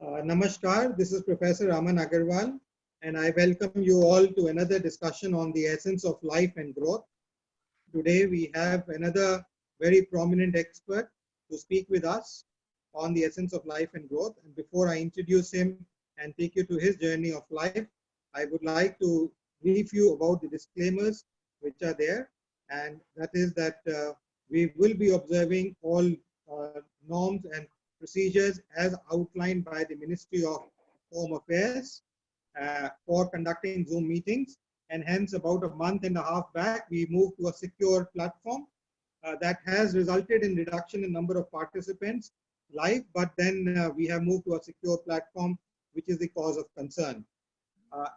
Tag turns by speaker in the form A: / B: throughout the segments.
A: Namaskar, this is Professor Raman Agarwal, and I welcome you all to another discussion on the essence of life and growth. Today we have another very prominent expert to speak with us on the essence of life and growth. And before I introduce him and take you to his journey of life, I would like to brief you about the disclaimers which are there. And that is that we will be observing all norms and procedures as outlined by the Ministry of Home Affairs for conducting Zoom meetings. And hence, about a month and a half back, we moved to a secure platform that has resulted in reduction in number of participants live, but then we have moved to a secure platform, which is the cause of concern.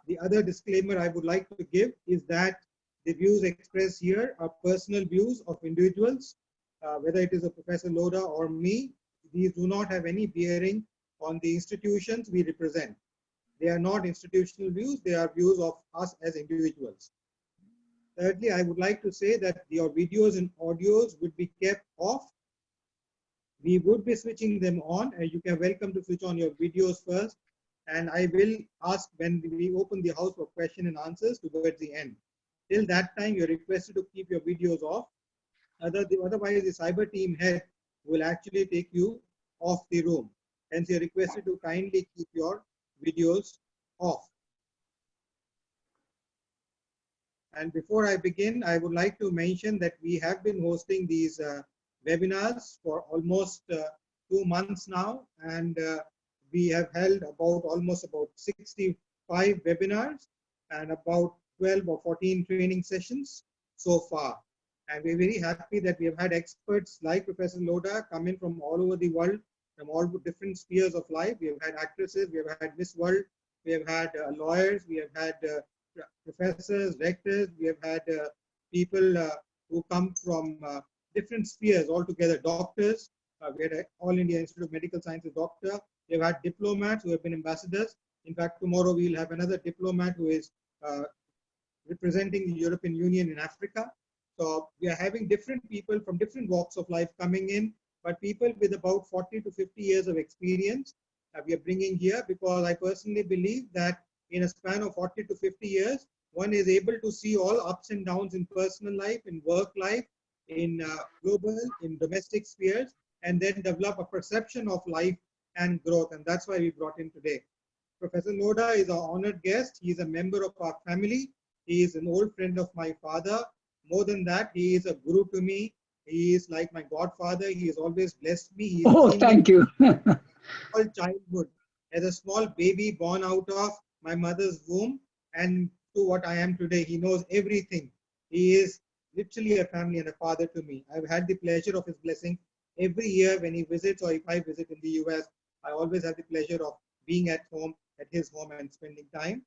A: The other disclaimer I would like to give is that the views expressed here are personal views of individuals, whether it is a Professor Lodha or me. These do not have any bearing on the institutions we represent. They are not institutional views, they are views of us as individuals. Thirdly, I would like to say that your videos and audios would be kept off. We would be switching them on, and you can welcome to switch on your videos first. And I will ask when we open the house for question and answers towards the end. Till that time, you're requested to keep your videos off. Otherwise, the cyber team head will actually take you off the room. Hence, you're requested to kindly keep your videos off. And before I begin, I would like to mention that we have been hosting these webinars for almost 2 months now, and we have held almost about 65 webinars and about 12 or 14 training sessions so far. And we're very happy that we have had experts like Professor Lodha come in from all over the world, from all different spheres of life. We have had actresses, we have had Miss World, we have had lawyers, we have had professors, rectors, we have had people who come from different spheres altogether, doctors. We had an All India Institute of Medical Sciences doctor. We have had diplomats who have been ambassadors. In fact, tomorrow we'll have another diplomat who is representing the European Union in Africa. So we are having different people from different walks of life coming in, but people with about 40 to 50 years of experience we are bringing here, because I personally believe that in a span of 40 to 50 years, one is able to see all ups and downs in personal life, in work life, in global, in domestic spheres, and then develop a perception of life and growth. And that's why we brought him today. Professor Lodha is our honored guest. He is a member of our family. He is an old friend of my father. More than that, he is a guru to me. He is like my godfather. He has always blessed me. He
B: has thank you.
A: All childhood, as a small baby born out of my mother's womb, and to what I am today. He knows everything. He is literally a family and a father to me. I've had the pleasure of his blessing every year when he visits, or if I visit in the US. I always have the pleasure of being at home, at his home, and spending time.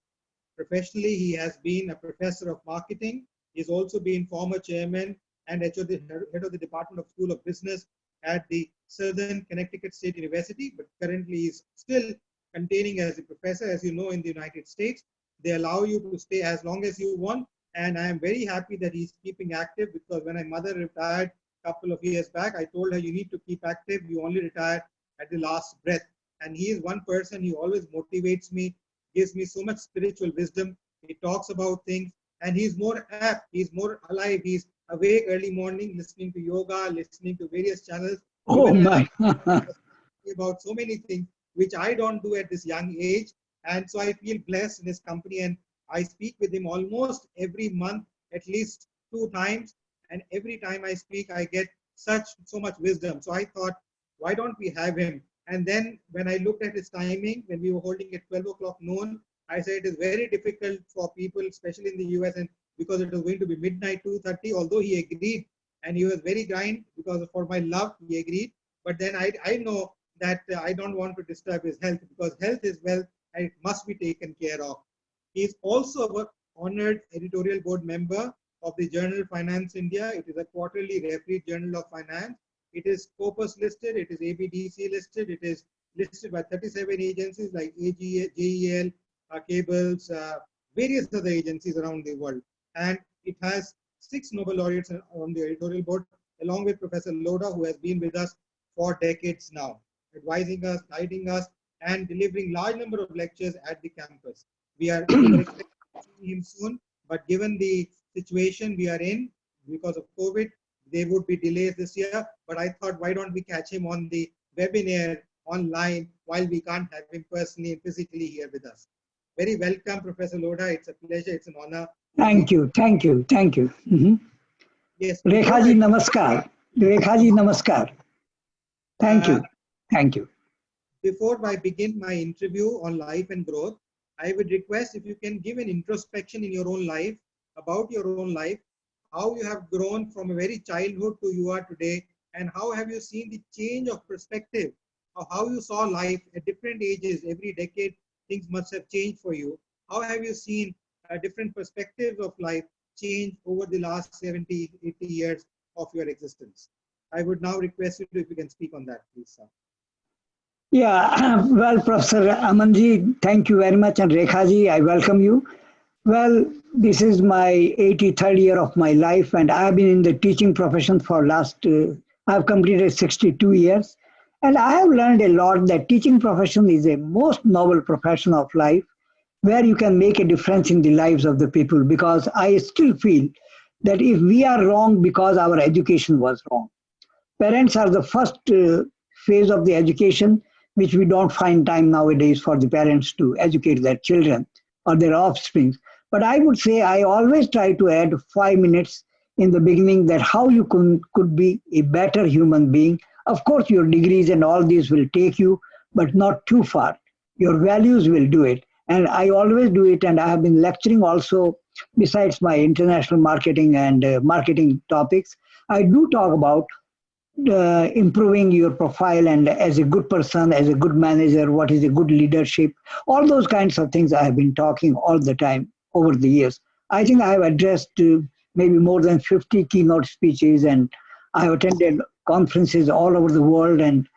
A: Professionally, he has been a professor of marketing. He's also been former chairman and head of the Department of School of Business at the Southern Connecticut State University, but currently is still containing as a professor. As you know, in the United States, they allow you to stay as long as you want. And I am very happy that he's keeping active, because when my mother retired a couple of years back, I told her, you need to keep active. You only retire at the last breath. And he is one person, he always motivates me, gives me so much spiritual wisdom. He talks about things, and he's more apt, he's more alive. He's awake early morning, listening to yoga, listening to various channels.
B: Oh my!
A: About so many things, which I don't do at this young age. And so I feel blessed in his company, and I speak with him almost every month, at least 2 times. And every time I speak, I get so much wisdom. So I thought, why don't we have him? And then when I looked at his timing, when we were holding at 12 o'clock noon, I said it is very difficult for people, especially in the US, and because it was going to be midnight 2:30, although he agreed, and he was very kind, because for my love, he agreed. But then I know that I don't want to disturb his health, because health is wealth and it must be taken care of. He is also an honored editorial board member of the journal Finance India. It is a quarterly refereed journal of finance. It is Scopus listed, it is ABDC listed, it is listed by 37 agencies like JEL, Cables, various other agencies around the world. And it has 6 Nobel laureates on the editorial board, along with Professor Lodha, who has been with us for decades now, advising us, guiding us, and delivering large number of lectures at the campus. We were expecting to see him soon, but given the situation we are in because of COVID, there would be delays this year. But I thought, why don't we catch him on the webinar online while we can't have him personally and physically here with us. Very welcome, Professor Lodha. It's a pleasure. It's an honor.
B: Thank you.
A: Yes.
B: Rekha ji, namaskar. Rekha ji, namaskar. Thank you. Thank you.
A: Before I begin my interview on life and growth, I would request if you can give an introspection in your own life, about your own life, how you have grown from a very childhood to you are today, and how have you seen the change of perspective of how you saw life at different ages. Every decade, things must have changed for you. How have you seen different perspectives of life change over the last 70, 80 years of your existence? I would now request you if you can speak on that, please, sir.
B: Yeah, well, Professor Amanji, thank you very much. And Rekhaji, I welcome you. Well, this is my 83rd year of my life, and I have been in the teaching profession for I've completed 62 years. And I have learned a lot that teaching profession is a most noble profession of life where you can make a difference in the lives of the people, because I still feel that if we are wrong because our education was wrong, parents are the first phase of the education, which we don't find time nowadays for the parents to educate their children or their offspring. But I would say I always try to add 5 minutes in the beginning that how you could be a better human being. Of course, your degrees and all these will take you, but not too far. Your values will do it. And I always do it, and I have been lecturing also, besides my international marketing and marketing topics. I do talk about improving your profile and as a good person, as a good manager, what is a good leadership, all those kinds of things I have been talking all the time over the years. I think I have addressed maybe more than 50 keynote speeches, and I have attended conferences all over the world and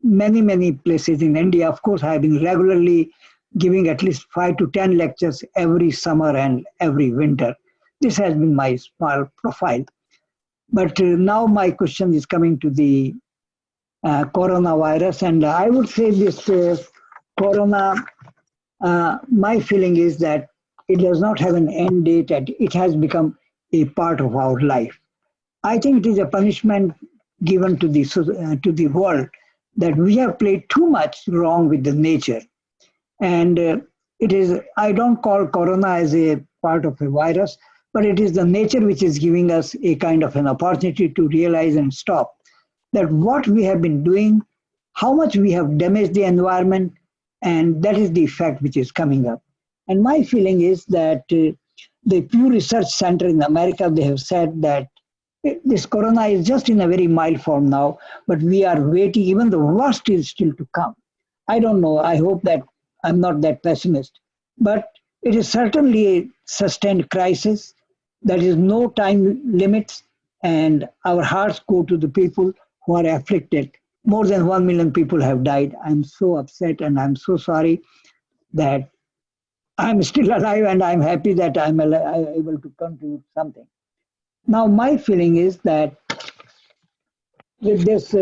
B: many, many places in India. Of course, I have been regularly giving at least 5 to 10 lectures every summer and every winter. This has been my small profile. But now my question is coming to the coronavirus, and I would say this corona, my feeling is that it does not have an end date, and it has become a part of our life. I think it is a punishment given to the world that we have played too much wrong with the nature. And it is, I don't call corona as a part of a virus, but it is the nature which is giving us a kind of an opportunity to realize and stop that what we have been doing, how much we have damaged the environment, and that is the effect which is coming up. And my feeling is that the Pew Research Center in America, they have said that this corona is just in a very mild form now, but we are waiting, even the worst is still to come. I don't know, I hope that I'm not that pessimist, but it is certainly a sustained crisis. There is no time limits, and our hearts go to the people who are afflicted. More than 1 million people have died. I'm so upset, and I'm so sorry that I'm still alive, and I'm happy that I'm able to contribute something. Now, my feeling is that with this,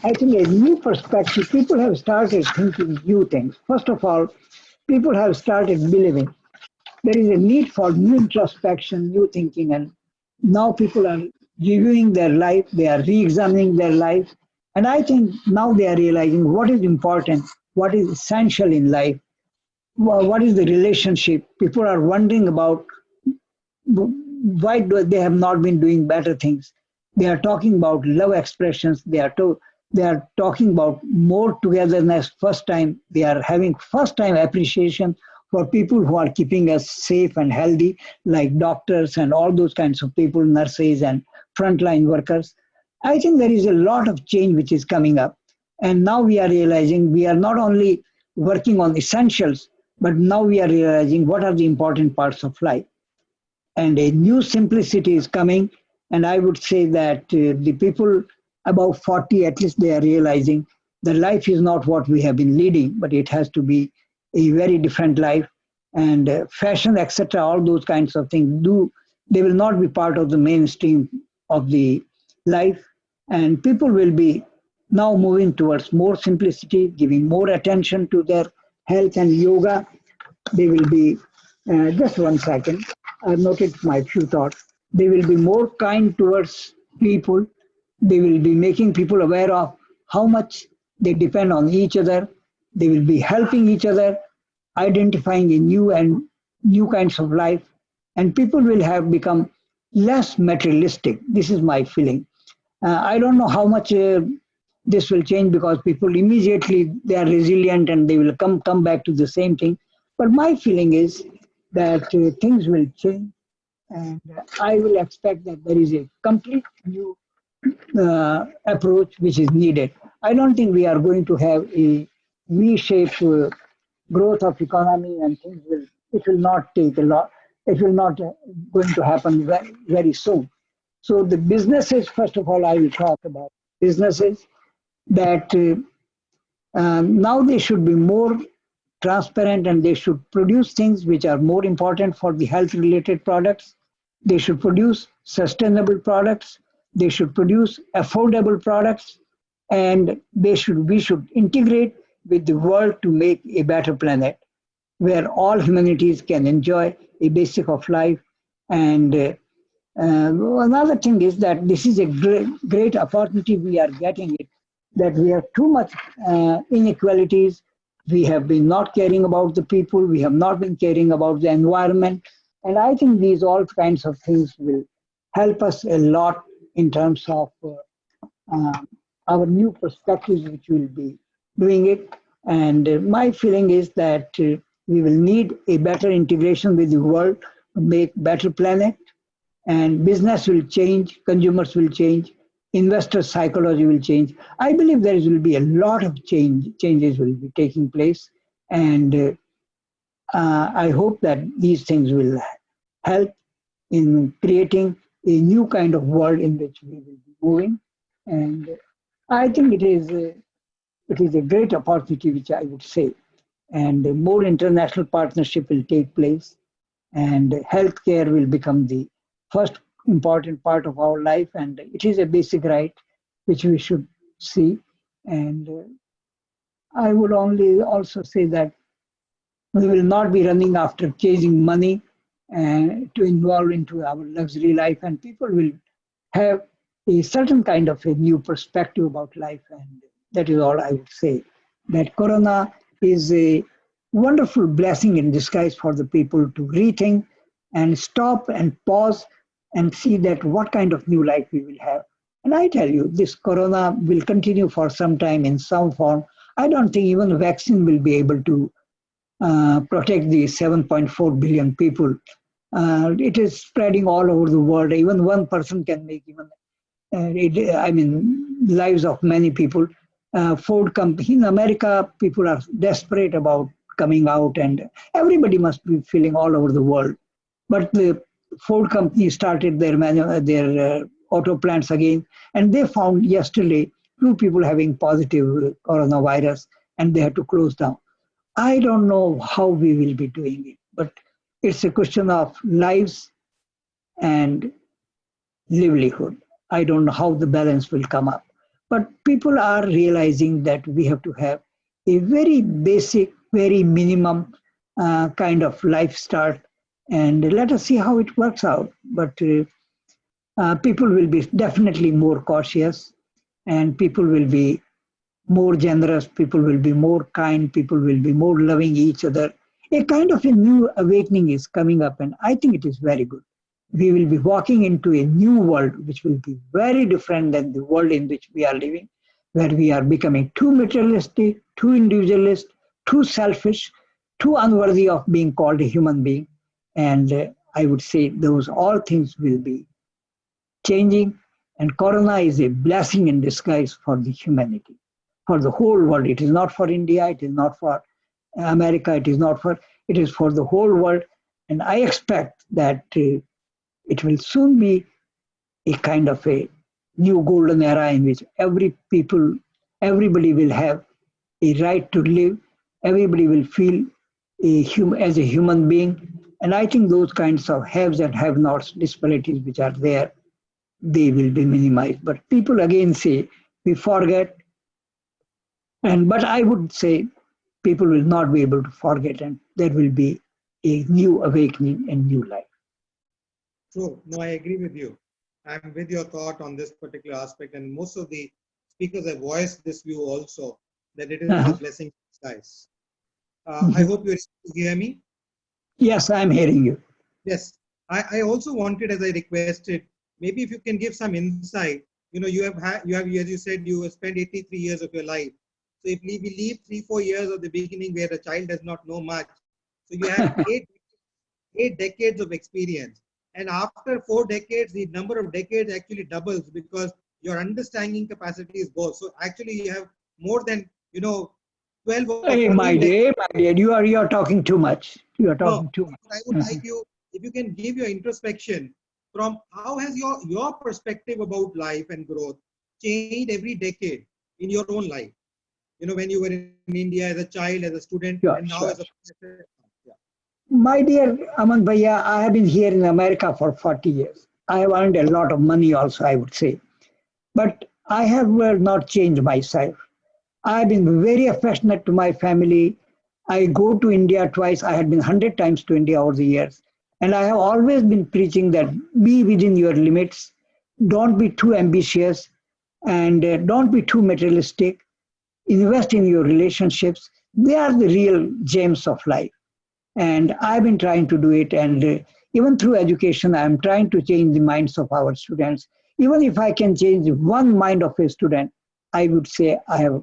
B: I think a new perspective, people have started thinking new things. First of all, people have started believing there is a need for new introspection, new thinking, and now people are reviewing their life, they are re-examining their life, and I think now they are realizing what is important, what is essential in life, what is the relationship. People are wondering about why they have not been doing better things. They are talking about love expressions, they are talking about more togetherness first time, they are having first time appreciation for people who are keeping us safe and healthy, like doctors and all those kinds of people, nurses and frontline workers. I think there is a lot of change which is coming up. And now we are realizing we are not only working on essentials, but now we are realizing what are the important parts of life. And a new simplicity is coming. And I would say that the people above 40, at least they are realizing that life is not what we have been leading, but it has to be a very different life. And fashion, etc., all those kinds of things, they will not be part of the mainstream of the life. And people will be now moving towards more simplicity, giving more attention to their health and yoga. They will be, just one second, I've noted my few thoughts. They will be more kind towards people. They will be making people aware of how much they depend on each other. They will be helping each other, identifying a new and new kinds of life. And people will have become less materialistic. This is my feeling. I don't know how much this will change because people immediately they are resilient and they will come back to the same thing. But my feeling is that things will change, and I will expect that there is a complete new approach which is needed. I don't think we are going to have a V-shaped growth of economy and things will. It will not take a lot. It will not going to happen very, very soon. So the businesses, first of all, I will talk about businesses that now they should be more transparent and they should produce things which are more important for the health related products. They should produce sustainable products. They should produce affordable products, and we should integrate with the world to make a better planet where all humanities can enjoy a basic of life. And another thing is that this is a great opportunity we are getting it, that we have too much inequalities. We have been not caring about the people. We have not been caring about the environment. And I think these all kinds of things will help us a lot in terms of our new perspectives, which will be doing it. And my feeling is that we will need a better integration with the world to make better planet, and business will change, consumers will change, investor psychology will change. I believe there will be a lot of changes will be taking place, and I hope that these things will help in creating a new kind of world in which we will be moving. And I think it is a great opportunity, which I would say, and more international partnership will take place, and healthcare will become the first important part of our life, and it is a basic right which we should see. And I would only also say that we will not be running after chasing money and to involve into our luxury life, and people will have a certain kind of a new perspective about life. And that is all I would say, that Corona is a wonderful blessing in disguise for the people to rethink and stop and pause and see that what kind of new life we will have. And I tell you, this Corona will continue for some time in some form. I don't think even a vaccine will be able to protect the 7.4 billion people. It is spreading all over the world. Even one person can make even, lives of many people. Ford company in America, people are desperate about coming out, and everybody must be feeling all over the world. But the Ford company started their auto plants again, and they found yesterday 2 people having positive coronavirus, and they had to close down. I don't know how we will be doing it, but it's a question of lives and livelihood. I don't know how the balance will come up. But people are realizing that we have to have a very basic, very minimum kind of life start, and let us see how it works out. But people will be definitely more cautious, and people will be more generous, people will be more kind, people will be more loving each other. A kind of a new awakening is coming up, and I think it is very good. We will be walking into a new world which will be very different than the world in which we are living, where we are becoming too materialistic, too individualist, too selfish, too unworthy of being called a human being. And I would say those all things will be changing, and Corona is a blessing in disguise for the humanity, for the whole world. It is not for India, it is not for America, it is for the whole world. And I expect that it will soon be a kind of a new golden era in which everybody will have a right to live, everybody will feel as a human being. And I think those kinds of haves and have-nots disparities which are there, they will be minimized. But people again say, we forget But I would say people will not be able to forget, and there will be a new awakening and new life.
A: True. No, I agree with you. I'm with your thought on this particular aspect, and most of the speakers have voiced this view also, that it is a
B: Uh-huh.
A: blessing in disguise. I
B: Mhm.
A: hope you're able to hear me.
B: Yes, I'm hearing you.
A: Yes. I also wanted, as I requested, maybe if you can give some insight. As you said, you have spent 83 years of your life. So if we leave 3, 4 years of the beginning where the child does not know much, so you have eight decades of experience. And after 4 decades, the number of decades actually doubles because your understanding capacity is both. So actually you have more than, 12 or
B: Hey,
A: 14 decades.
B: my dear, you are talking too much. You are
A: No,
B: talking too much.
A: I would like
B: Mhm.
A: you, if you can give your introspection from how has your perspective about life and growth changed every decade in your own life? When you were in India as a child, as a student, and
B: Sure,
A: now as a
B: sure.
A: professor. Yeah.
B: My dear Aman Bhaiya, I have been here in America for 40 years. I have earned a lot of money also, I would say. But I have not changed myself. I've been very affectionate to my family. I go to India twice. I had been 100 times to India over the years. And I have always been preaching that be within your limits, don't be too ambitious, and don't be too materialistic. Invest in your relationships. They are the real gems of life. And I've been trying to do it. And even through education, I'm trying to change the minds of our students. Even if I can change one mind of a student, I would say I have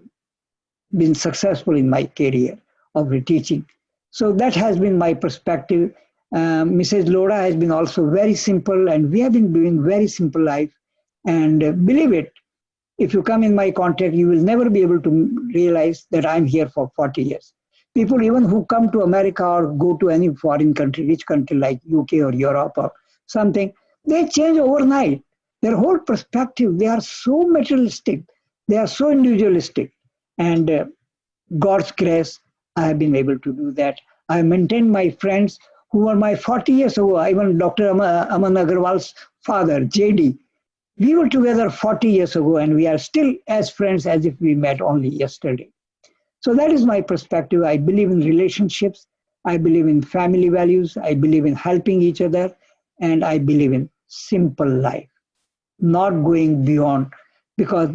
B: been successful in my career of teaching. So that has been my perspective. Mrs. Lodha has been also very simple, and we have been doing very simple life. And believe it, if you come in my contact, you will never be able to realize that I'm here for 40 years. People even who come to America or go to any foreign country, rich country like UK or Europe or something, they change overnight. Their whole perspective, they are so materialistic, they are so individualistic. And God's grace, I have been able to do that. I maintained my friends who were my 40 years ago, even Dr. Aman Agarwal's father, JD. We were together 40 years ago, and we are still as friends as if we met only yesterday. So that is my perspective. I believe in relationships. I believe in family values. I believe in helping each other. And I believe in simple life, not going beyond, because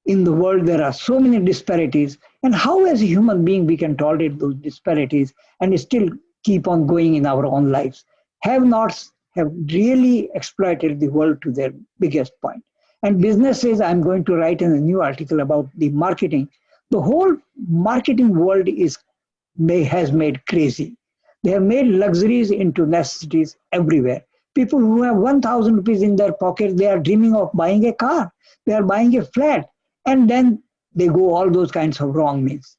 B: in the world there are so many disparities. And how, as a human being, we can tolerate those disparities and still keep on going in our own lives? Have nots have really exploited the world to their biggest point. And businesses, I'm going to write in a new article about the marketing. The whole marketing world has made crazy. They have made luxuries into necessities everywhere. People who have 1,000 rupees in their pocket, they are dreaming of buying a car. They are buying a flat. And then they go all those kinds of wrong means.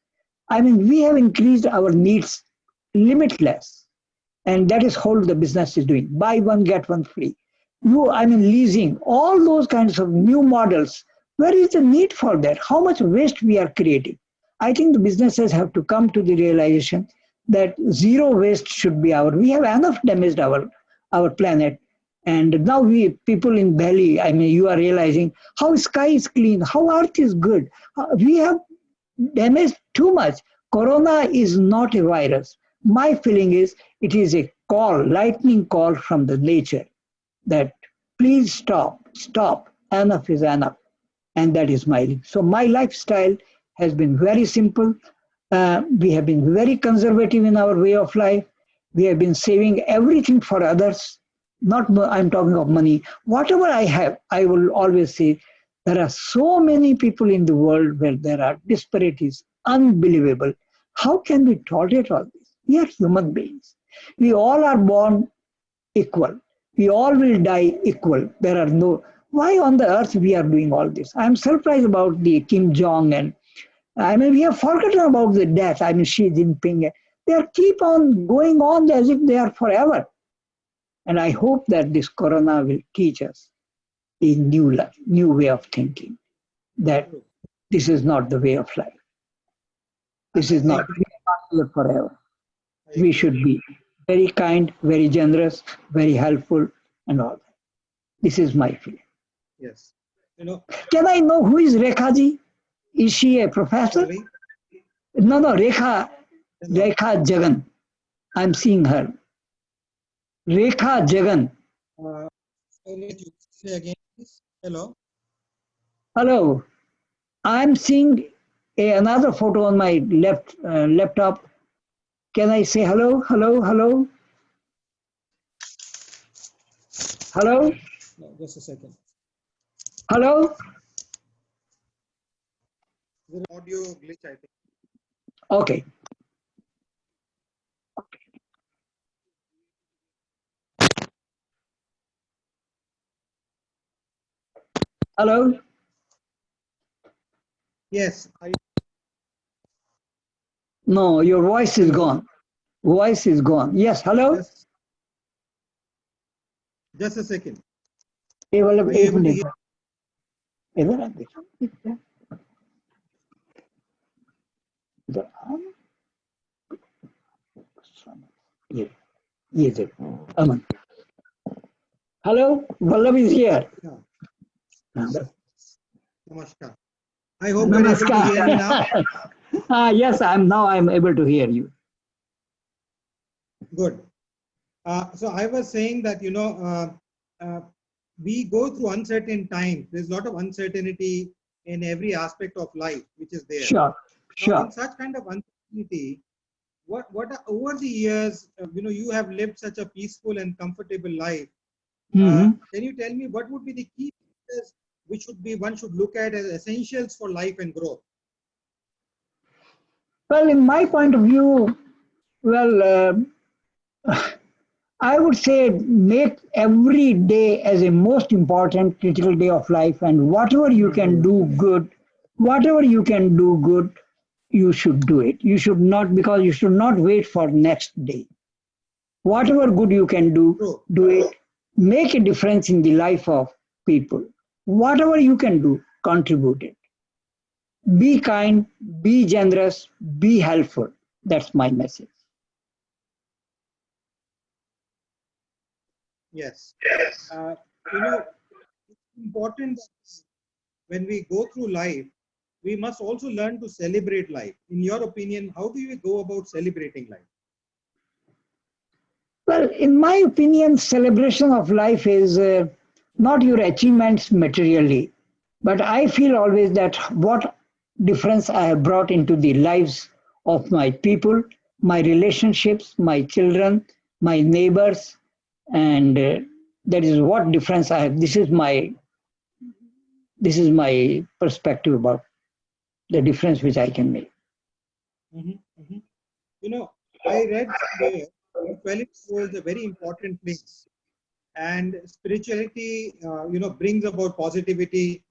B: I mean, we have increased our needs limitless. And that is how the business is doing. Buy one, get one free. Leasing, all those kinds of new models. Where is the need for that? How much waste we are creating? I think the businesses have to come to the realization that zero waste should be we have enough damaged our planet. And now we people in Delhi, I mean, you are realizing how sky is clean, how earth is good. We have damaged too much. Corona is not a virus. My feeling is it is a call, lightning call from the nature that please stop, stop, enough is enough. And that is my so my lifestyle has been very simple. We have been very conservative in our way of life. We have been saving everything for others. Not I'm talking of money. Whatever I have, I will always say there are so many people in the world where there are disparities, unbelievable. How can we tolerate all this? We are human beings. We all are born equal. We all will die equal. There are no. Why on the earth we are doing all this? I am surprised about the Kim Jong and I mean we have forgotten about the death. I mean Xi Jinping. They are keep on going on as if they are forever. And I hope that this corona will teach us a new life, new way of thinking. That this is not the way of life. This is
A: I
B: not.
A: agree.
B: We are not here forever.
A: I
B: We
A: agree.
B: should be very kind, very generous, very helpful, and all that. This is my feeling.
A: Yes. You know,
B: Can I know who is Rekhaji? Is she a professor?
A: Sorry.
B: No, Rekha
A: No.
B: Jagan. I'm seeing her. Rekha Jagan.
A: Say again, please. Hello.
B: Hello. I'm seeing another photo on my laptop. Can I say hello? Hello? Hello? Hello?
A: No, just a second.
B: Hello?
A: There's an audio glitch, I think.
B: Okay. Hello?
A: Yes.
B: No, your voice is gone. Voice is gone. Yes, hello?
A: Just a second.
B: Are you
A: able to hear?
B: Aman. Hello? Vallabh is here.
A: Namaskar. I hope you're able to hear me now.
B: Yes, I'm able to hear you.
A: Good. So I was saying that, we go through uncertain times. There's a lot of uncertainty in every aspect of life, which is there.
B: Sure.
A: Now, in such kind of uncertainty, what over the years, you have lived such a peaceful and comfortable life. Can you tell me what would be the key features which one should look at as essentials for life and growth?
B: Well, in my point of view, I would say make every day as a most important critical day of life, and whatever you can do good, you should do it. You should not, because you should not wait for next day. Whatever good you can do, do it. Make a difference in the life of people. Whatever you can do, contribute it. Be kind, be generous, be helpful. That's my message.
A: Yes. It's important that when we go through life, we must also learn to celebrate life. In your opinion, how do you go about celebrating life?
B: Well, in my opinion, celebration of life is not your achievements materially, but I feel always that what difference I have brought into the lives of my people, my relationships, my children, my neighbors, and that is what difference I have. This is my perspective about the difference which I can make.
A: I read somewhere spirituality holds a very important place, and spirituality, brings about positivity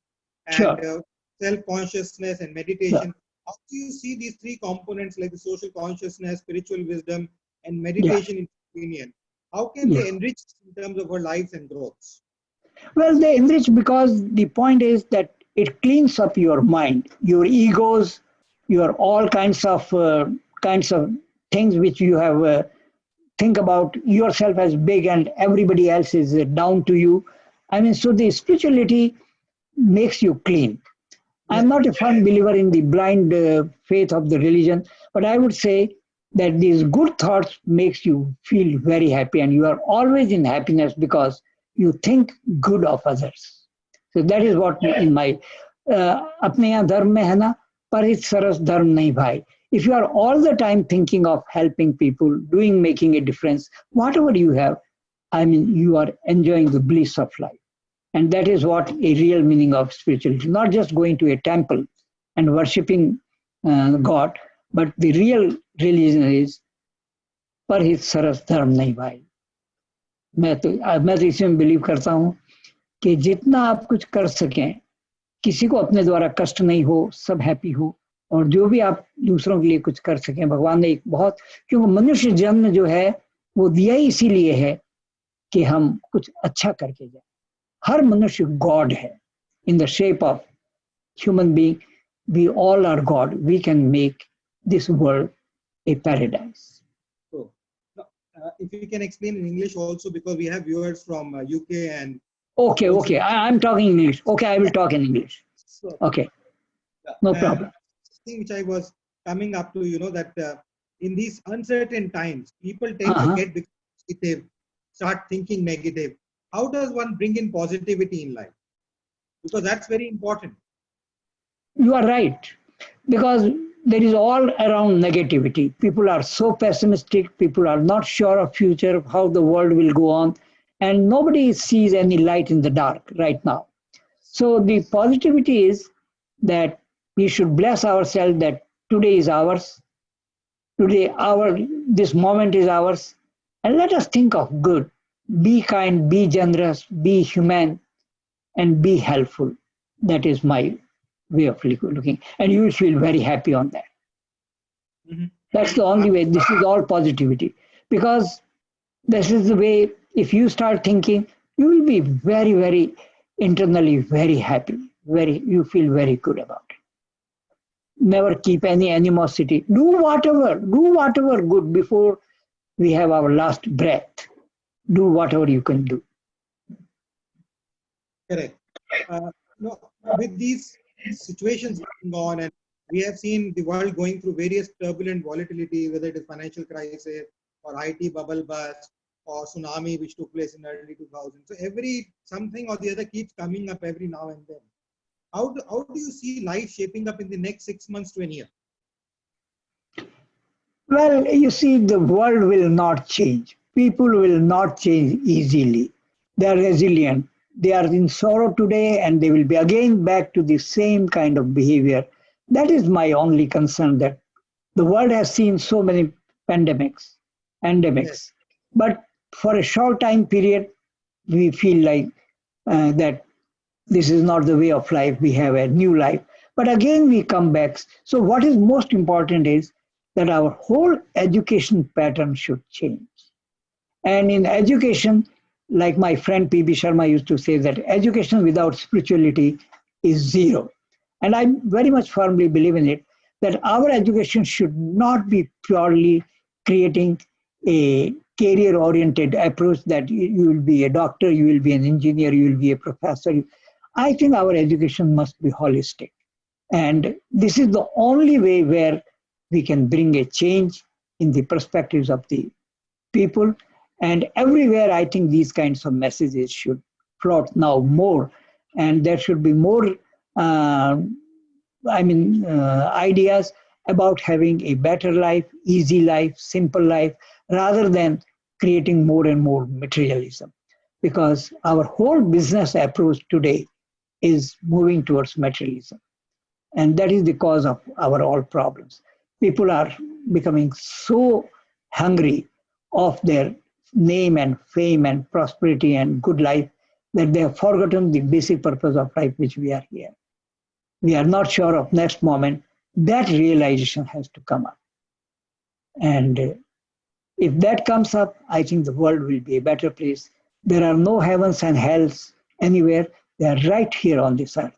A: and self-consciousness and meditation. How do you see these three components, like the social consciousness, spiritual wisdom, and meditation in your opinion? How can they enrich in terms of our lives and growths?
B: Well, they enrich because the point is that it cleans up your mind, your egos, your all kinds of things which you have think about yourself as big and everybody else is down to you. I mean, so the spirituality makes you clean. I'm not a firm believer in the blind faith of the religion, but I would say that these good thoughts makes you feel very happy, and you are always in happiness because you think good of others. So that is what in my अपने यहाँ धर्म में है ना परित सरस धर्म नहीं भाई. If you are all the time thinking of helping people, making a difference, whatever you have, I mean, you are enjoying the bliss of life. And that is what a real meaning of spirituality, not just going to a temple and worshipping God, but the real religion is परहित सरस धर्म नहीं भाई. मैं तो इसमें believe करता हूँ कि जितना आप कुछ कर सकें, किसी को अपने द्वारा कष्ट नहीं हो, सब हैप्पी हो, और जो भी आप दूसरों के लिए कुछ कर सकें, भगवान ने एक बहुत, क्योंकि मनुष्य जन्म जो है वो दिया ही इसीलिए है कि हम कुछ अच्छा करके जाए. हर मनुष्य गॉड है in the shape of human being. We all are God. We can make this world a paradise.
A: So, if you can explain in English also, because we have viewers from UK and.
B: Okay. I'm talking English. Okay, I will talk in English. Okay. No
A: Uh,
B: problem.
A: thing which I was coming up to, that in these uncertain times, people tend to
B: Uh-huh.
A: get negative, start thinking negative. How does one bring in positivity in life? Because that's very important.
B: You are right. Because there is all around negativity. People are so pessimistic. People are not sure of future, of how the world will go on. And nobody sees any light in the dark right now. So the positivity is that we should bless ourselves that today is ours. Today, this moment is ours. And let us think of good. Be kind, be generous, be human, and be helpful. That is my way of looking. And you will feel very happy on that.
A: Mhm.
B: That's the only way. This is all positivity. Because this is the way, if you start thinking, you will be very, very internally very happy. You feel very good about it. Never keep any animosity. Do whatever good before we have our last breath. Do whatever you can do.
A: Correct. No, with these situations going on, and we have seen the world going through various turbulent volatility, whether it is financial crisis or IT bubble burst or tsunami, which took place in early 2000. So every something or the other keeps coming up every now and then. How do you see life shaping up in the next 6 months to a year?
B: Well, you see, the world will not change. People will not change easily. They are resilient. They are in sorrow today and they will be again back to the same kind of behavior. That is my only concern, that the world has seen so many pandemics,
A: Yes,
B: endemics. But for a short time period, we feel like that this is not the way of life. We have a new life. But again, we come back. So, what is most important is that our whole education pattern should change. And in education, like my friend P.B. Sharma used to say, that education without spirituality is zero. And I very much firmly believe in it, that our education should not be purely creating a career oriented approach that you will be a doctor, you will be an engineer, you will be a professor. I think our education must be holistic. And this is the only way where we can bring a change in the perspectives of the people. And everywhere, I think these kinds of messages should float now more. And there should be more, uh, ideas about having a better life, easy life, simple life, rather than creating more and more materialism. Because our whole business approach today is moving towards materialism. And that is the cause of our all problems. People are becoming so hungry of their name and fame and prosperity and good life that they have forgotten the basic purpose of life which we are here. We are not sure of next moment. That realization has to come up. And if that comes up, I think the world will be a better place. There are no heavens and hells anywhere. They are right here on this earth.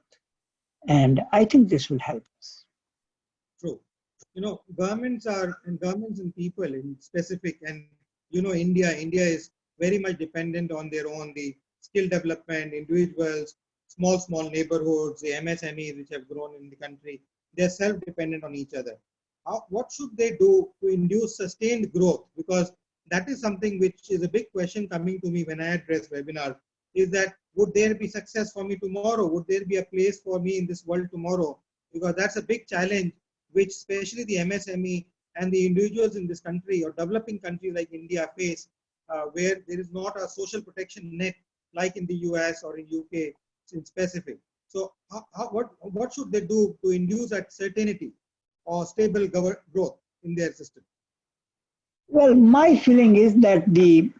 B: And I think this will help us.
A: true. Governments and people in specific, and India is very much dependent on their own, the skill development, individuals, small neighborhoods, the MSMEs which have grown in the country. They're self-dependent on each other. What should they do to induce sustained growth? Because that is something which is a big question coming to me when I address webinars, is that would there be success for me tomorrow? Would there be a place for me in this world tomorrow? Because that's a big challenge which especially the MSME and the individuals in this country or developing countries like India face, where there is not a social protection net like in the US or in UK in specific. So what should they do to induce that certainty or stable growth in their system?
B: Well, my feeling is that the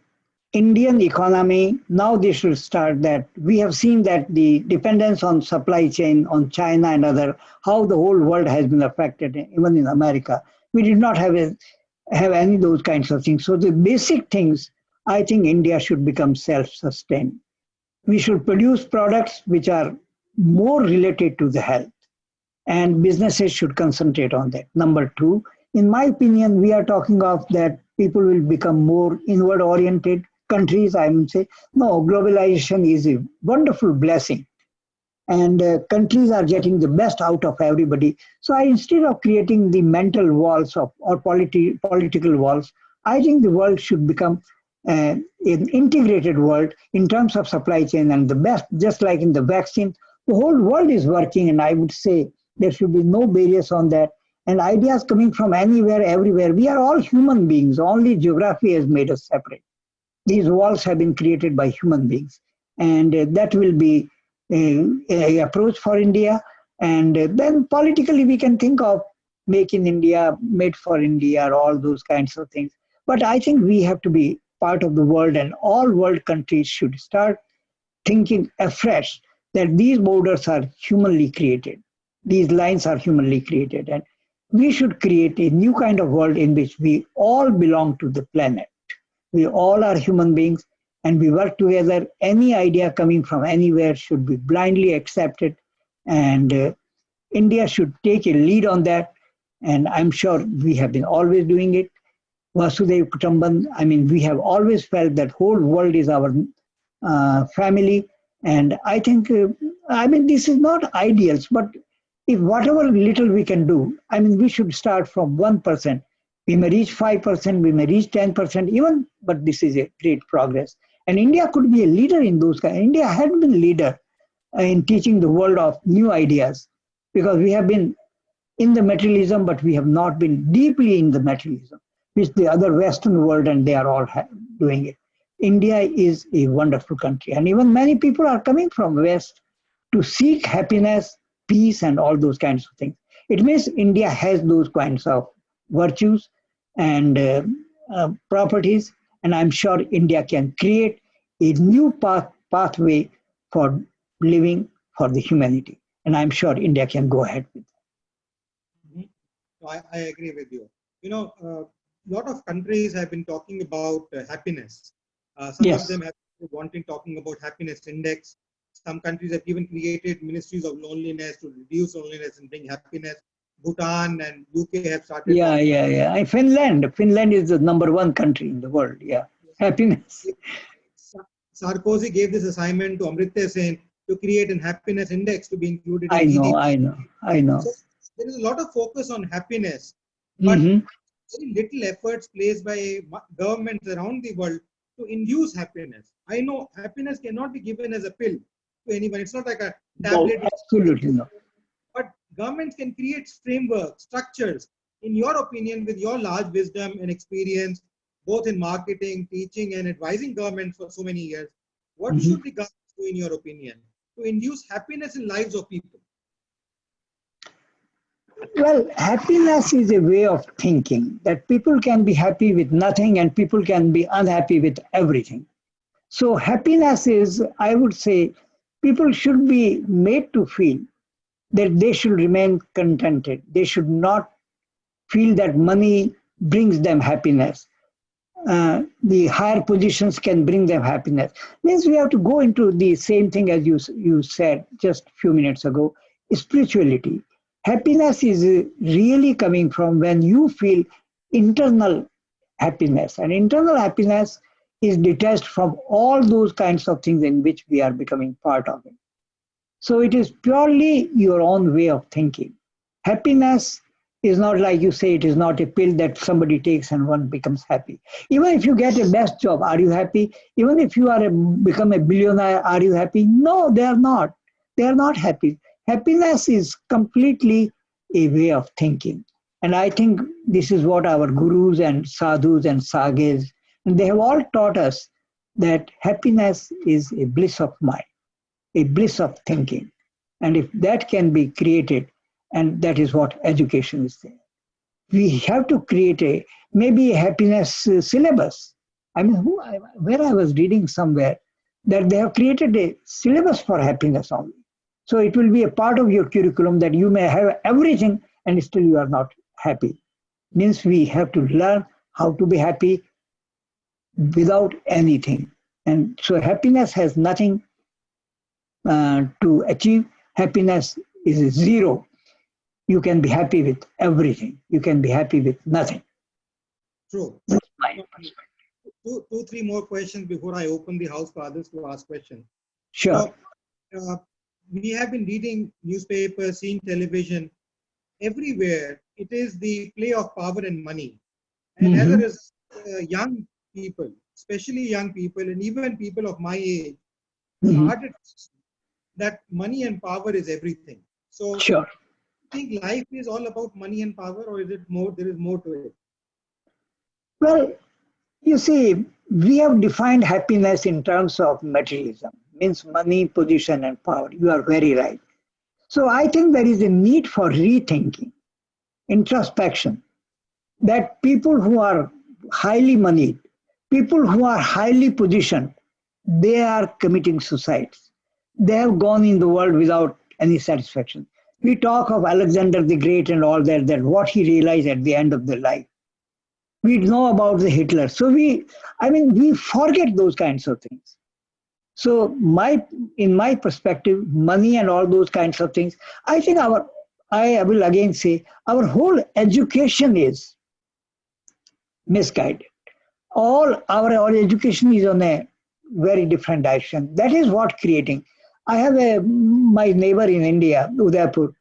B: Indian economy, now they should start that. We have seen that the dependence on supply chain on China and other, how the whole world has been affected, even in America. We did not have any of those kinds of things. So the basic things, I think India should become self-sustained. We should produce products which are more related to the health, and businesses should concentrate on that. Number two, in my opinion, we are talking of that people will become more inward oriented countries. I would say, no, globalization is a wonderful blessing. and countries are getting the best out of everybody. So instead of creating the mental walls or political walls, I think the world should become an integrated world in terms of supply chain and the best, just like in the vaccine. The whole world is working, and I would say there should be no barriers on that. And ideas coming from anywhere, everywhere. We are all human beings. Only geography has made us separate. These walls have been created by human beings, and that will be a approach for India. And then politically, we can think of make in India, made for India, or all those kinds of things. But I think we have to be part of the world, and all world countries should start thinking afresh that these borders are humanly created. These lines are humanly created. And we should create a new kind of world in which we all belong to the planet. We all are human beings and we work together. Any idea coming from anywhere should be blindly accepted. And India should take a lead on that. And I'm sure we have been always doing it. Vasudhaiva Kutumbakam, I mean, we have always felt that whole world is our family. And I think, I mean, this is not ideals, but if whatever little we can do, I mean, we should start from 1%. We may reach 5%, we may reach 10%, even, but this is a great progress. And India could be a leader in those kinds. India had been leader in teaching the world of new ideas, because we have been in the materialism, but we have not been deeply in the materialism, which the other Western world, and they are all doing it. India is a wonderful country, and even many people are coming from West to seek happiness, peace, and all those kinds of things. It means India has those kinds of virtues and properties, and I'm sure India can create a new pathway for living for the humanity, and I'm sure India can go ahead with that.
A: Mm-hmm. So I agree with you. You know, a lot of countries have been talking about happiness. Some
B: Yes.
A: of them have been wanting talking about happiness index. Some countries have even created ministries of loneliness to reduce loneliness and bring happiness. Bhutan and UK have started.
B: Yeah. Finland is the #1 country in the world. Yeah, happiness.
A: Sarkozy gave this assignment to Amrita Sen to create an happiness index to be included in
B: I know.
A: So there is a lot of focus on happiness, but
B: Mm-hmm.
A: very little efforts placed by governments around the world to induce happiness. I know happiness cannot be given as a pill to anyone. It's not like a
B: No,
A: tablet.
B: absolutely no.
A: But governments can create frameworks, structures. In your opinion, with your large wisdom and experience, both in marketing, teaching, and advising governments for so many years, what
B: Mm-hmm.
A: should the governments do, in your opinion, to induce happiness in lives of people?
B: Well, happiness is a way of thinking that people can be happy with nothing and people can be unhappy with everything. So, happiness is, I would say, people should be made to feel that they should remain contented. They should not feel that money brings them happiness. The higher positions can bring them happiness. Means we have to go into the same thing as you said just a few minutes ago, spirituality. Happiness is really coming from when you feel internal happiness. And internal happiness is detached from all those kinds of things in which we are becoming part of it. So it is purely your own way of thinking. Happiness is not like you say, it is not a pill that somebody takes and one becomes happy. Even if you get a best job, are you happy? Even if you are become a billionaire, are you happy? No, they are not. They are not happy. Happiness is completely a way of thinking. And I think this is what our gurus and sadhus and sages, and they have all taught us that happiness is a bliss of mind, a bliss of thinking. And if that can be created, and that is what education is there. We have to create maybe a happiness syllabus. I mean, where I was reading somewhere that they have created a syllabus for happiness only. So it will be a part of your curriculum that you may have everything and still you are not happy. Means we have to learn how to be happy without anything. And so happiness has nothing to achieve. Happiness is zero. You can be happy with everything. You can be happy with nothing.
A: True.
B: That's my perspective.
A: Three more questions before I open the house for others to ask questions.
B: Sure.
A: Now, we have been reading newspapers, seeing television, everywhere. It is the play of power and money. And as a
B: Hmm.
A: result, young people, especially young people, and even people of my age,
B: Hmm.
A: started that money and power is everything. So,
B: Sure.
A: I think life is all about money and power, or is it more? There is more to it.
B: Well, you see, we have defined happiness in terms of materialism, means money, position, and power. You are very right. So I think there is a need for rethinking, introspection, that people who are highly moneyed, people who are highly positioned, they are committing suicides. They have gone in the world without any satisfaction. We talk of Alexander the Great and all that, that what he realized at the end of the life. We know about the Hitler. So we forget those kinds of things. So in my perspective, money and all those kinds of things, I think I will again say, our whole education is misguided. All our education is on a very different direction. That is what creating. I have my neighbor in India, Udaipur.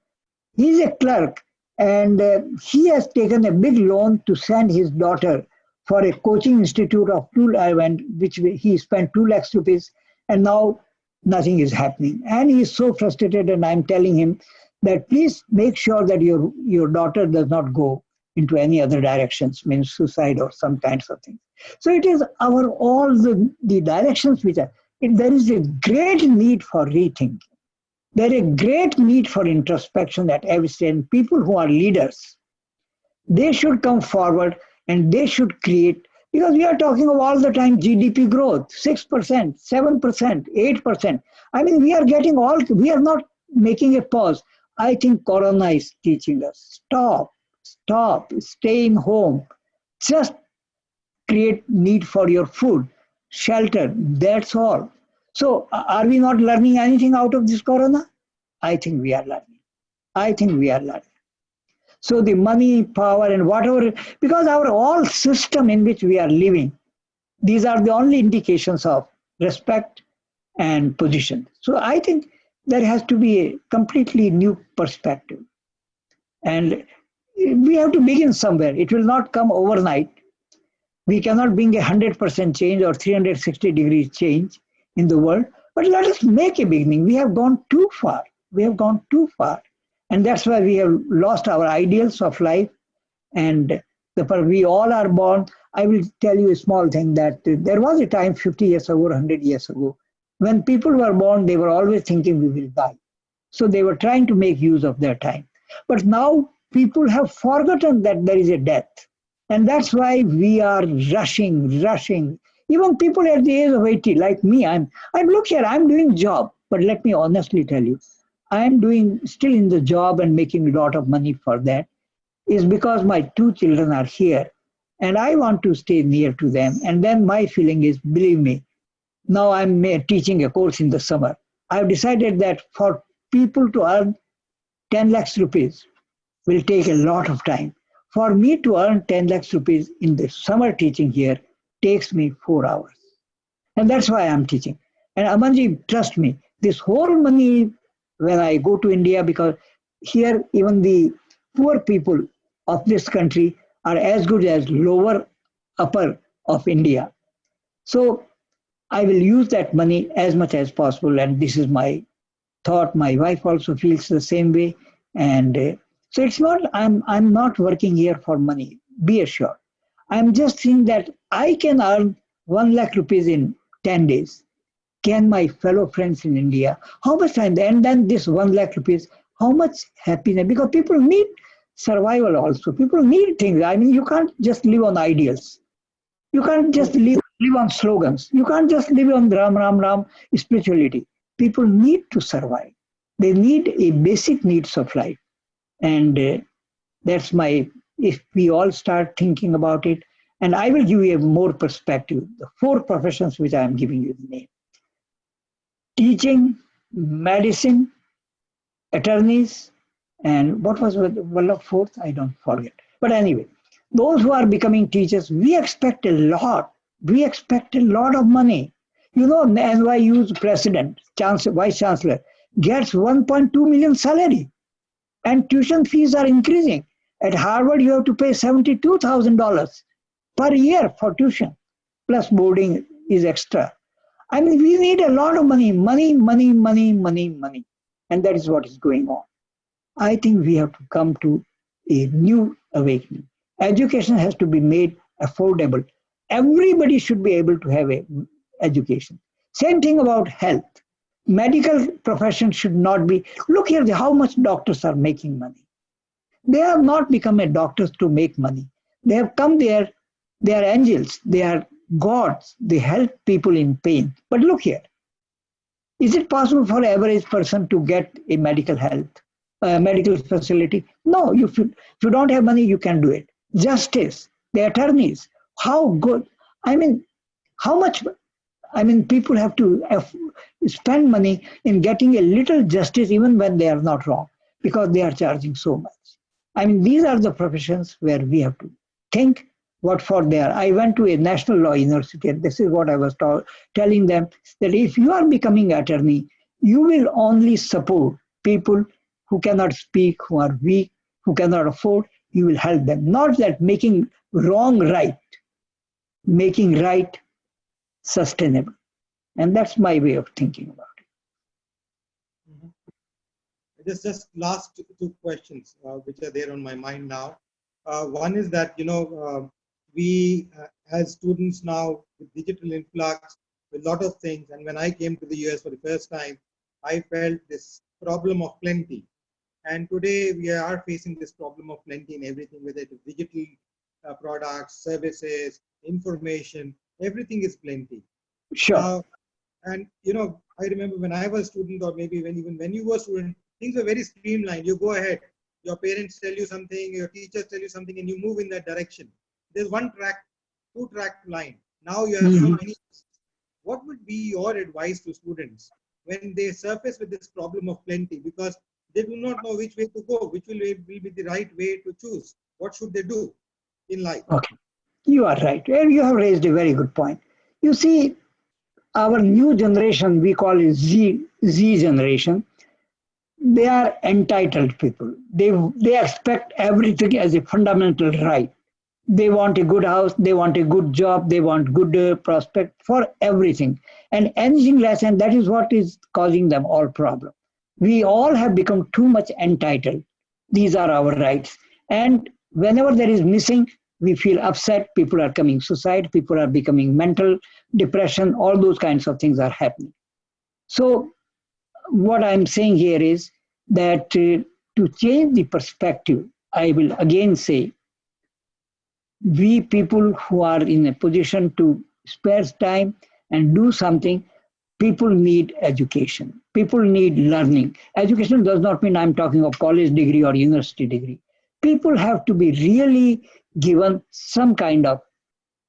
B: He is a clerk, and he has taken a big loan to send his daughter for a coaching institute of two I went, which he spent 2 lakhs rupees, and now nothing is happening. And he is so frustrated, and I'm telling him that please make sure that your daughter does not go into any other directions, means suicide or some kinds of things. So it is our all the directions which are. There is a great need for rethinking. There is a great need for introspection at every stage. People who are leaders, they should come forward and they should create, because we are talking of all the time GDP growth, 6%, 7%, 8%. I mean, we are not making a pause. I think Corona is teaching us, stop, stay in home. Just create need for your food, shelter, that's all. So are we not learning anything out of this Corona? I think we are learning. I think we are learning. So the money, power, and whatever, because our all system in which we are living, these are the only indications of respect and position. So I think there has to be a completely new perspective. And we have to begin somewhere. It will not come overnight. We cannot bring 100% change or 360 degrees change in the world, but let us make a beginning. We have gone too far. We have gone too far. And that's why we have lost our ideals of life. And we all are born. I will tell you a small thing that there was a time 50 years ago, 100 years ago, when people were born, they were always thinking we will die. So they were trying to make use of their time. But now people have forgotten that there is a death. And that's why we are rushing. Even people at the age of 80, like me, look here, I'm doing job. But let me honestly tell you, I'm doing still in the job and making a lot of money for that is because my two children are here and I want to stay near to them. And then my feeling is, believe me, now I'm teaching a course in the summer. I've decided that for people to earn 10 lakhs rupees will take a lot of time. For me to earn 10 lakhs rupees in the summer teaching here takes me 4 hours. And that's why I'm teaching. And Amanji, trust me, this whole money when I go to India, because here even the poor people of this country are as good as lower upper of India. So I will use that money as much as possible. And this is my thought. My wife also feels the same way. And so it's not, I'm not working here for money, be assured. I'm just saying that I can earn 1 lakh rupees in 10 days. Can my fellow friends in India, how much time, and then this 1 lakh rupees, how much happiness, because people need survival also. People need things. I mean, you can't just live on ideals. You can't just live on slogans. You can't just live on Ram, spirituality. People need to survive. They need a basic needs of life. And that's if we all start thinking about it, and I will give you a more perspective, the 4 professions which I am giving you the name. Teaching, medicine, attorneys, and what was the fourth? I don't forget. But anyway, those who are becoming teachers, we expect a lot. We expect a lot of money. You know, NYU's president, vice chancellor, gets 1.2 million salary, and tuition fees are increasing. At Harvard, you have to pay $72,000 per year for tuition, plus boarding is extra. I mean, we need a lot of money, money, money, money, money, money. And that is what is going on. I think we have to come to a new awakening. Education has to be made affordable. Everybody should be able to have an education. Same thing about health. Medical profession should not be, look here, how much doctors are making money. They have not become a doctors to make money. They have come there, they are angels, they are gods, they help people in pain. But look here, is it possible for an average person to get a medical medical facility? No, if you don't have money, you can do it. Justice, the attorneys, how good, I mean, how much, I mean, people have to spend money in getting a little justice even when they are not wrong, because they are charging so much. I mean, these are the professions where we have to think what for they are. I went to a national law university, and this is what I was telling them, that if you are becoming attorney, you will only support people who cannot speak, who are weak, who cannot afford. You will help them. Not that making wrong right, making right sustainable. And that's my way of thinking about it.
A: Just last two questions, which are there on my mind now. One is that, we as students now with digital influx, with a lot of things, and when I came to the US for the first time, I felt this problem of plenty. And today we are facing this problem of plenty in everything, whether it is digital products, services, information, everything is plenty.
B: Sure.
A: And I remember when I was a student, or maybe even when you were a student, things were very streamlined. You go ahead, your parents tell you something, your teachers tell you something, and you move in that direction. There's one track, two-track line. Now you have so many. What would be your advice to students when they surface with this problem of plenty, because they do not know which way to go, which will be the right way to choose? What should they do in life?
B: Okay, you are right. You have raised a very good point. You see, our new generation, we call it Z generation, they are entitled people. They expect everything as a fundamental right. They want a good house, they want a good job, they want good prospect for everything. And anything less, and that is what is causing them all problem. We all have become too much entitled. These are our rights. And whenever there is missing, we feel upset, people are committing suicide, people are becoming mental, depression, all those kinds of things are happening. So what I'm saying here is that to change the perspective, I will again say, we people who are in a position to spare time and do something, people need education. People need learning. Education does not mean I'm talking of college degree or university degree. People have to be really given some kind of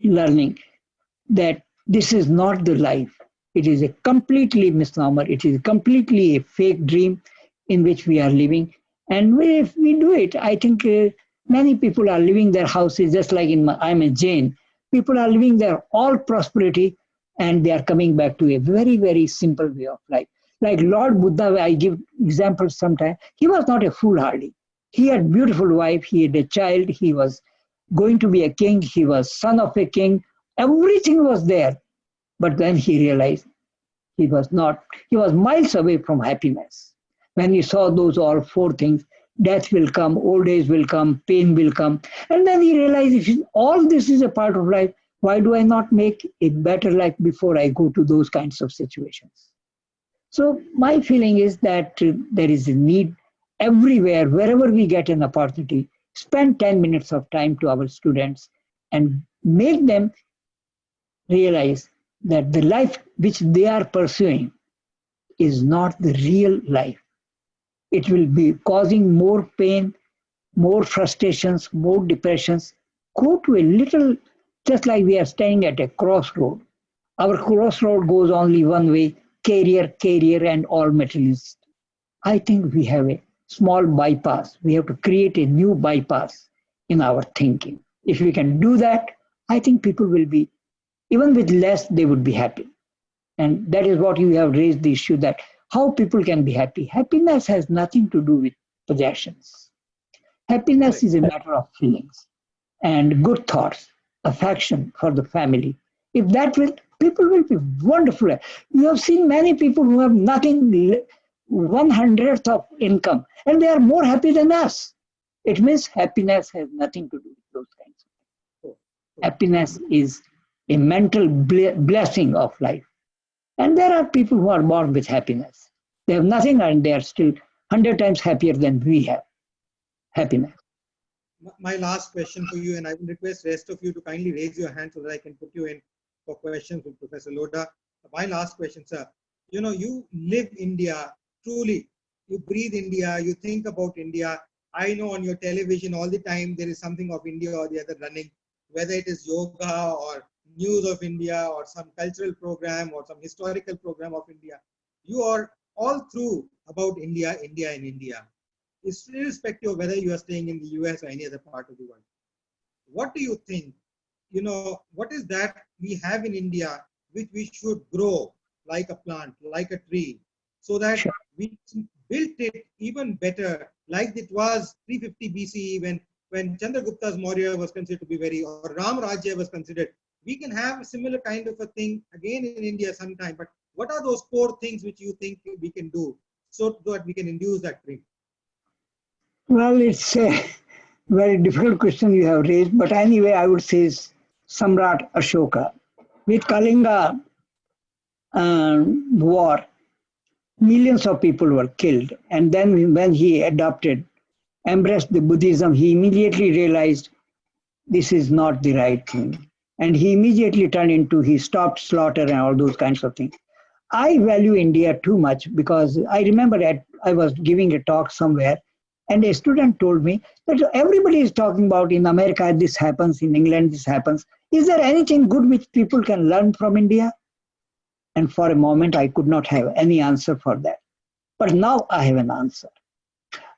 B: learning that this is not the life. It is a completely misnomer. It is completely a fake dream in which we are living. And if we do it, I think many people are living their houses just like I'm a Jain. People are living their all prosperity, and they are coming back to a very, very simple way of life. Like Lord Buddha, I give examples sometimes. He was not a foolhardy. He had beautiful wife. He had a child. He was going to be a king. He was son of a king. Everything was there. But then he realized he was not. He was miles away from happiness. When he saw those all four things, death will come, old age will come, pain will come. And then he realized, if all this is a part of life, why do I not make a better life before I go to those kinds of situations? So my feeling is that there is a need everywhere, wherever we get an opportunity, spend 10 minutes of time to our students and make them realize that the life which they are pursuing is not the real life. It will be causing more pain, more frustrations, more depressions. Go to a little, just like we are staying at a crossroad. Our crossroad goes only one way, career, and all materialist. I think we have a small bypass. We have to create a new bypass in our thinking. If we can do that, I think people will be, even with less, they would be happy. And that is what you have raised the issue, that how people can be happy. Happiness has nothing to do with possessions. Happiness is a matter of feelings and good thoughts, affection for the family. If that will, people will be wonderful. You have seen many people who have nothing, 1/100th of income, and they are more happy than us. It means happiness has nothing to do with those kinds of things. Happiness is a mental blessing of life. And there are people who are born with happiness. They have nothing and they are still 100 times happier than we have happiness.
A: My last question for you, and I will request rest of you to kindly raise your hand so that I can put you in for questions with Professor Lodha. My last question, sir. You know, you live India truly. You breathe India. You think about India. I know on your television all the time there is something of India or the other running, whether it is yoga or news of India or some cultural program or some historical program of India. You are all through about India, India, and India. It's irrespective of whether you are staying in the US or any other part of the world. What do you think? You know, what is that we have in India which we should grow like a plant, like a tree, so that we built it even better, like it was 350 BCE when Chandragupta's Maurya was considered to be very, or Ram Rajya was considered. We can have a similar kind of a thing again in India sometime, but what are those core things which you think we can do so that we can induce that dream?
B: Well, it's a very difficult question you have raised, but anyway, I would say Samrat Ashoka. With Kalinga war, millions of people were killed. And then when he embraced the Buddhism, he immediately realized this is not the right thing. And he immediately he stopped slaughter and all those kinds of things. I value India too much because I remember I was giving a talk somewhere and a student told me that everybody is talking about in America this happens, in England this happens. Is there anything good which people can learn from India? And for a moment, I could not have any answer for that. But now I have an answer.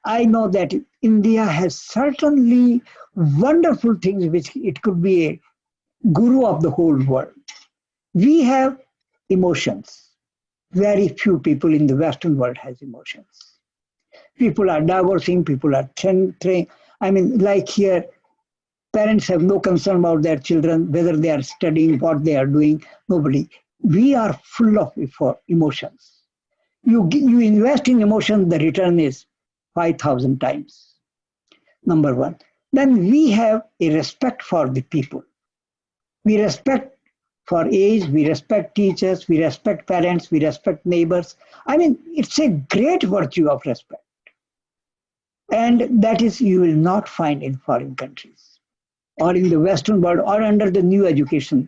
B: I know that India has certainly wonderful things which it could be a guru of the whole world. We have emotions. Very few people in the Western world has emotions. People are divorcing, people are I mean, like here, parents have no concern about their children, whether they are studying, what they are doing, nobody. We are full of emotions. You invest in emotion, the return is 5,000 times. Number one. Then we have a respect for the people. We respect for age, we respect teachers, we respect parents, we respect neighbors. I mean, it's a great virtue of respect. And that is you will not find in foreign countries or in the Western world or under the new education.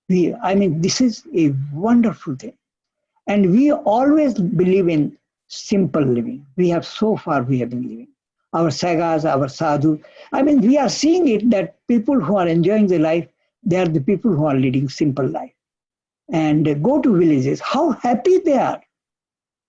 B: This is a wonderful thing. And we always believe in simple living. We have been living. Our sagas, our sadhu. I mean, we are seeing it that people who are enjoying the life, they are the people who are leading simple life. And go to villages, how happy they are.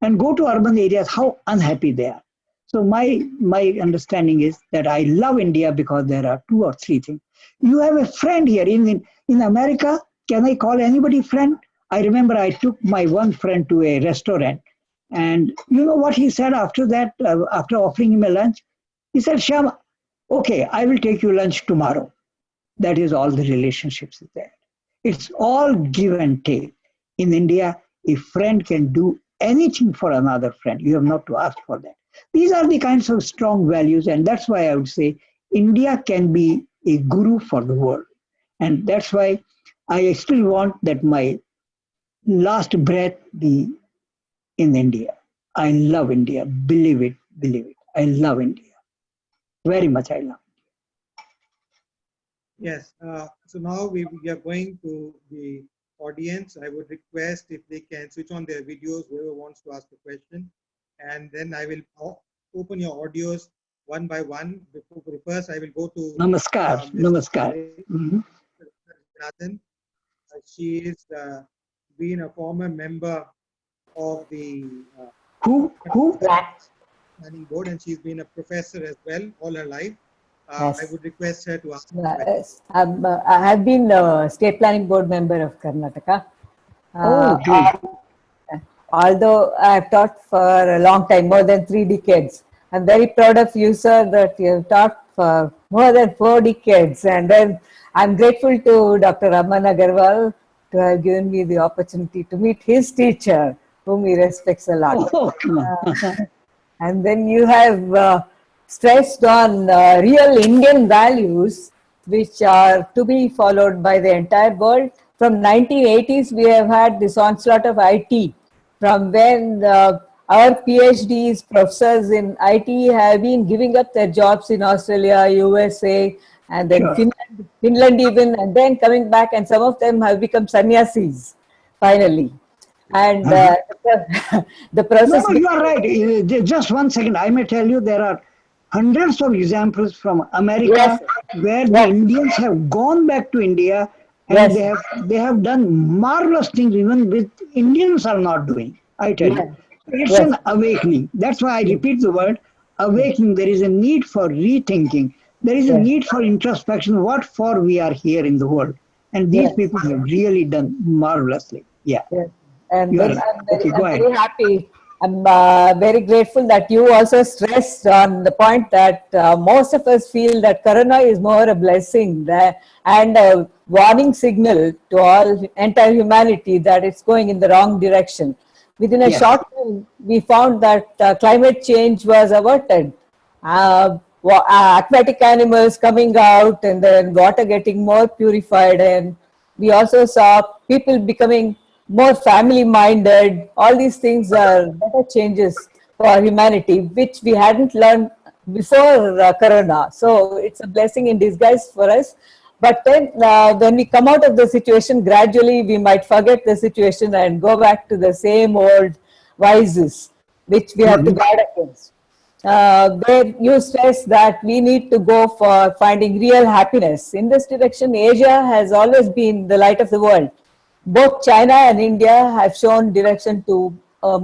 B: And go to urban areas, how unhappy they are. So my understanding is that I love India because there are two or three things. You have a friend here in America. Can I call anybody friend? I remember I took my one friend to a restaurant, and you know what he said after that? After offering him a lunch, he said, "Shyam, okay, I will take you lunch tomorrow." That is all the relationships is there. It's all give and take. In India, a friend can do anything for another friend. You have not to ask for that. These are the kinds of strong values, and that's why I would say India can be a guru for the world. And that's why I still want that my last breath be in India. I love India. Believe it, believe it. I love India. Very much I love.
A: Yes. So now we are going to the audience. I would request if they can switch on their videos, whoever wants to ask a question. And then I will open your audios one by one. First, I will go to
B: Namaskar. Namaskar.
A: She is been a former member of the
B: Who?
A: planning board, and she's been a professor as well all her life.
C: Yes.
A: I would request her to ask.
C: I have been state planning board member of Karnataka. although I have taught for a long time, more than 3 decades. I'm very proud of you, sir, that you have taught for more than 4 decades. And then I'm grateful to Dr. Raman Agarwal to have given me the opportunity to meet his teacher, whom he respects a lot.
B: Oh, come on.
C: And then you have stressed on real Indian values, which are to be followed by the entire world. From 1980s, we have had this onslaught of IT. From when our PhDs, professors in IT have been giving up their jobs in Australia, USA, and then
B: Sure.
C: Finland even, and then coming back, and some of them have become sannyasis, finally. And the process.
B: No, you are right. Just 1 second. I may tell you there are hundreds of examples from America
C: Yes.
B: where the
C: Yes.
B: Indians have gone back to India and
C: Yes.
B: they have done marvelous things even with Indians are not doing. I tell you. It's
C: Yes.
B: an awakening. That's why I repeat the word awakening. There is a need for rethinking. There is a
C: Yes.
B: need for introspection. What for we are here in the world. And these
C: Yes.
B: people have really done marvelously. Yeah.
C: Yes. And
B: You
C: then
B: are right. Okay, go
C: I'm
B: ahead.
C: very happy. I'm very grateful that you also stressed on the point that most of us feel that Corona is more a blessing and a warning signal to all entire humanity that it's going in the wrong direction. Within a
B: Yes.
C: short time, we found that climate change was averted. Aquatic animals coming out, and then water getting more purified, and we also saw people becoming more family minded. All these things are better changes for humanity, which we hadn't learned before Corona. So it's a blessing in disguise for us. But then when we come out of the situation, gradually we might forget the situation and go back to the same old vices, which we have to guard against. There you stress that we need to go for finding real happiness. In this direction, Asia has always been the light of the world. Both China and India have shown direction to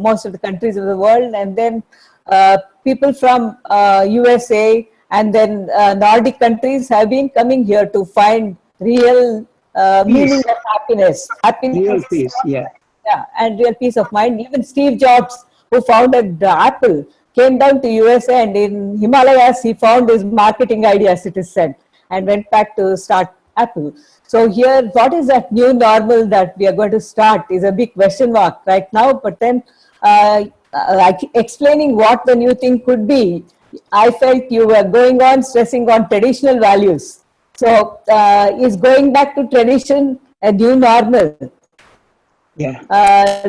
C: most of the countries of the world, and then people from USA and then Nordic countries have been coming here to find real meaning
B: Peace.
C: of happiness.
B: Real
C: Happiness,
B: peace. Yeah.
C: yeah, and real peace of mind. Even Steve Jobs, who founded Apple, came down to USA, and in Himalayas he found his marketing ideas, it is said, and went back to start Apple. So here, what is that new normal that we are going to start is a big question mark right now. But then explaining what the new thing could be, I felt you were going on stressing on traditional values. So is going back to tradition a new normal?
B: Yeah.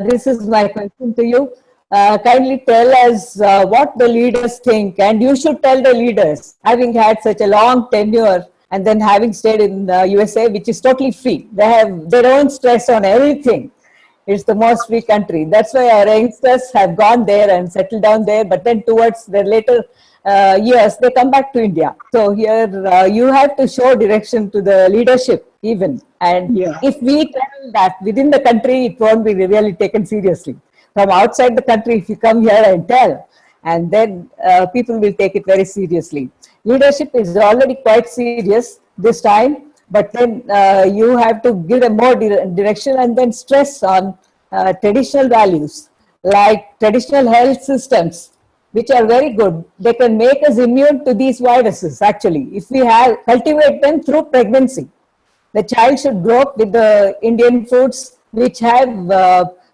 C: This is my question to you. Kindly tell us what the leaders think, and you should tell the leaders, having had such a long tenure and then having stayed in the USA, which is totally free. They have their own stress on everything. It's the most free country. That's why our youngsters have gone there and settled down there, but then towards their later years, they come back to India. So here you have to show direction to the leadership even. And
B: Yeah.
C: if we tell that within the country, it won't be really taken seriously. From outside the country, if you come here and tell, and then people will take it very seriously. Leadership is already quite serious this time, but then you have to give a more direction and then stress on traditional values like traditional health systems, which are very good. They can make us immune to these viruses actually, if we have cultivate them through pregnancy. The child should grow up with the Indian foods which have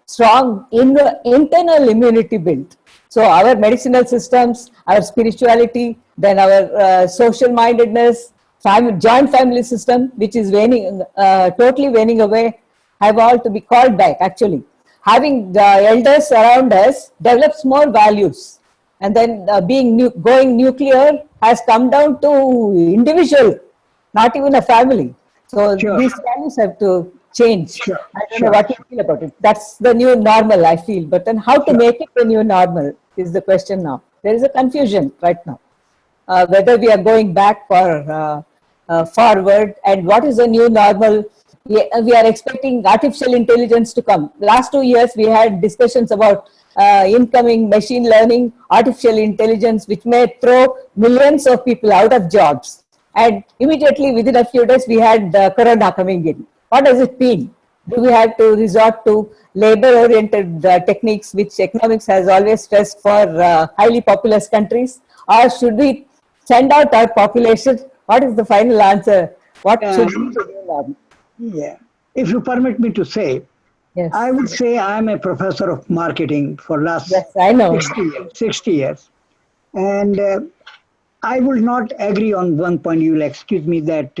C: strong internal immunity built. So our medicinal systems, our spirituality, then our social mindedness, joint family system, which is waning, totally waning away, have all to be called back actually. Having the elders around us develops more values. And then going nuclear has come down to individual, not even a family. So
B: Sure.
C: these values have to change.
B: Sure.
C: I don't
B: Sure.
C: know what you feel about it. That's the new normal, I feel. But then how to make it the new normal is the question now. There is a confusion right now. Whether we are going back or forward, and what is the new normal. We are expecting artificial intelligence to come. Last 2 years, we had discussions about incoming machine learning, artificial intelligence, which may throw millions of people out of jobs. And immediately within a few days, we had Corona coming in. What does it mean? Do we have to resort to labor-oriented techniques, which economics has always stressed for highly populous countries? Or should we send out our population? What is the final answer? What
B: Uh,
C: should we do now?
B: yeah. If you permit me to say, I
C: Yes,
B: would say I'm a professor of marketing for last
C: yes, I know.
B: 60 years. 60 years. And I will not agree on one point. You will excuse me that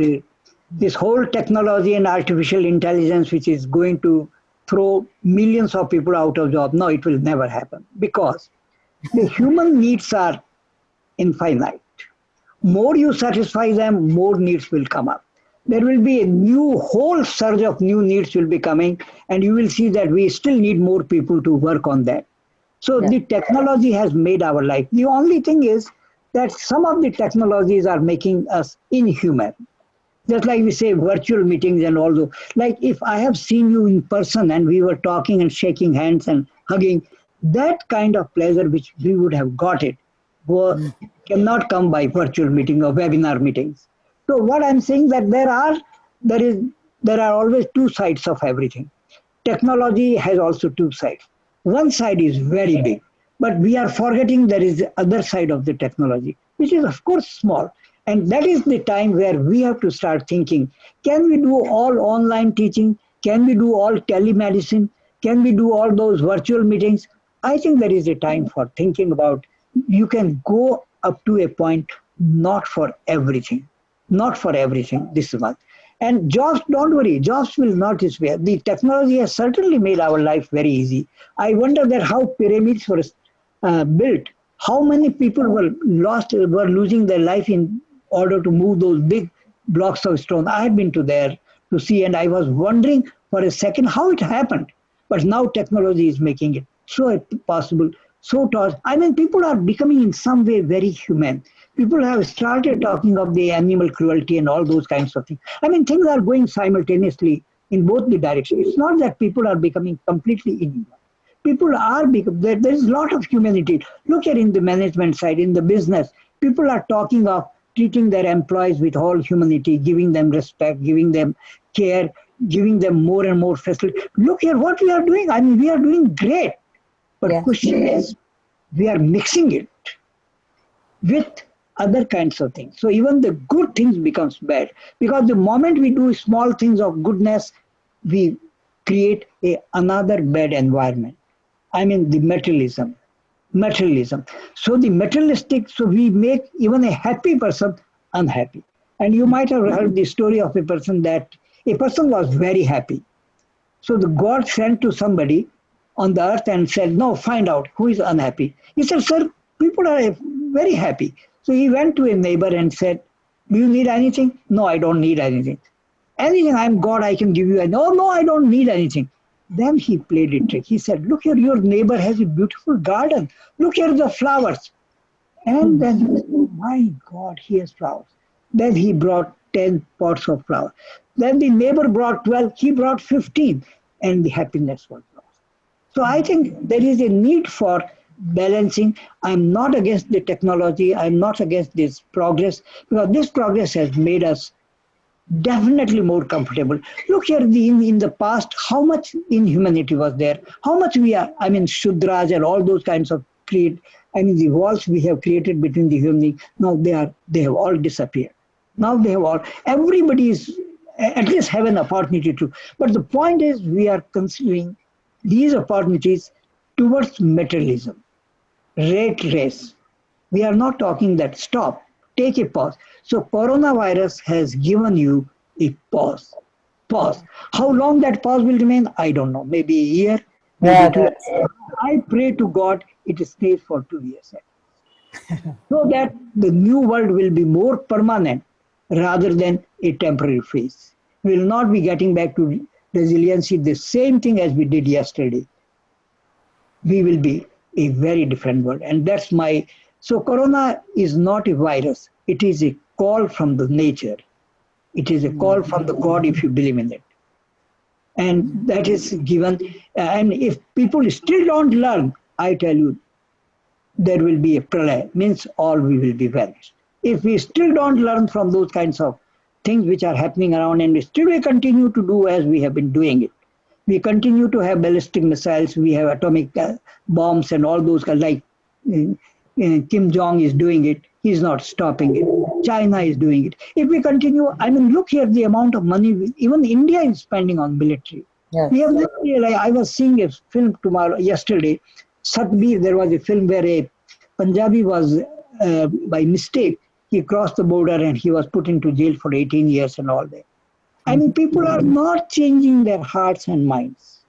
B: this whole technology and artificial intelligence, which is going to throw millions of people out of job. No, it will never happen because the human needs are infinite. More you satisfy them, more needs will come up. There will be a new whole surge of new needs will be coming, and you will see that we still need more people to work on that. So
C: Yeah,
B: the technology has made our life. The only thing is that some of the technologies are making us inhuman. Just like we say virtual meetings and all those. Like if I have seen you in person and we were talking and shaking hands and hugging, that kind of pleasure which we would have got it cannot come by virtual meeting or webinar meetings. So what I'm saying that there is there are always two sides of everything. Technology has also two sides. One side is very big, but we are forgetting there is the other side of the technology, which is of course small. And that is the time where we have to start thinking, can we do all online teaching? Can we do all telemedicine? Can we do all those virtual meetings? I think there is a time for thinking about you can go up to a point, not for everything, not for everything this month. And jobs, don't worry, jobs will not disappear. The technology has certainly made our life very easy. I wonder that how pyramids were built, how many people were losing their life in order to move those big blocks of stone. I had been to there to see, and I was wondering for a second how it happened. But now technology is making it so possible, so taught. I mean, people are becoming in some way very human. People have started talking of the animal cruelty and all those kinds of things. I mean, things are going simultaneously in both the directions. It's not that people are becoming completely inhuman. People are becoming, there is a lot of humanity. Look at in the management side, in the business, people are talking of treating their employees with all humanity, giving them respect, giving them care, giving them more and more facility. Look here what we are doing. I mean, we are doing great. But
C: yeah,
B: question is, we are mixing it with other kinds of things. So even the good things becomes bad. Because the moment we do small things of goodness, we create another bad environment. I mean the materialism. Materialism. So the materialistic, so we make even a happy person unhappy. And you might have heard the story of a person was very happy. So the God sent to somebody on the earth and said, no, find out who is unhappy. He said, sir, people are very happy. So he went to a neighbor and said, do you need anything? No, I don't need anything. Anything, I'm God, I can give you. No, I don't need anything. Then he played a trick. He said, look here, your neighbor has a beautiful garden. Look here, the flowers. And then he said, oh my God, he has flowers. Then he brought 10 pots of flowers. Then the neighbor brought 12, he brought 15, and the happiness was lost. So I think there is a need for balancing. I'm not against the technology. I'm not against this progress, because this progress has made us definitely more comfortable. Look here, in the past, how much inhumanity was there? How much we are, I mean, Shudras and all those kinds of the walls we have created between the human, now they have all disappeared. Now they have all, everybody is, at least have an opportunity to. But the point is, we are considering these opportunities towards materialism, rat race. We are not talking that stop, take a pause. So coronavirus has given you a pause. Pause. How long that pause will remain, I don't know. Maybe a year,
C: yeah,
B: maybe 2 years. I pray to God it stays for 2 years. So that the new world will be more permanent rather than a temporary phase. We will not be getting back to resiliency, the same thing as we did yesterday. We will be a very different world. And that's my, so corona is not a virus. It is a call from the nature. It is a call from the God if you believe in it. And that is given. And if people still don't learn, I tell you, there will be a pralaya, means all we will be vanished. If we still don't learn from those kinds of things which are happening around and we still will continue to do as we have been doing it, We continue to have ballistic missiles. We have atomic bombs and all those kinds. Like Kim Jong is doing it. He's not stopping it. China is doing it. If we continue, I mean, look here the amount of money even India is spending on military.
C: Yes.
B: We have never realized. I was seeing a film yesterday. Satbir, there was a film where a Punjabi was, by mistake, he crossed the border and he was put into jail for 18 years and all that. I mean, people are not changing their hearts and minds.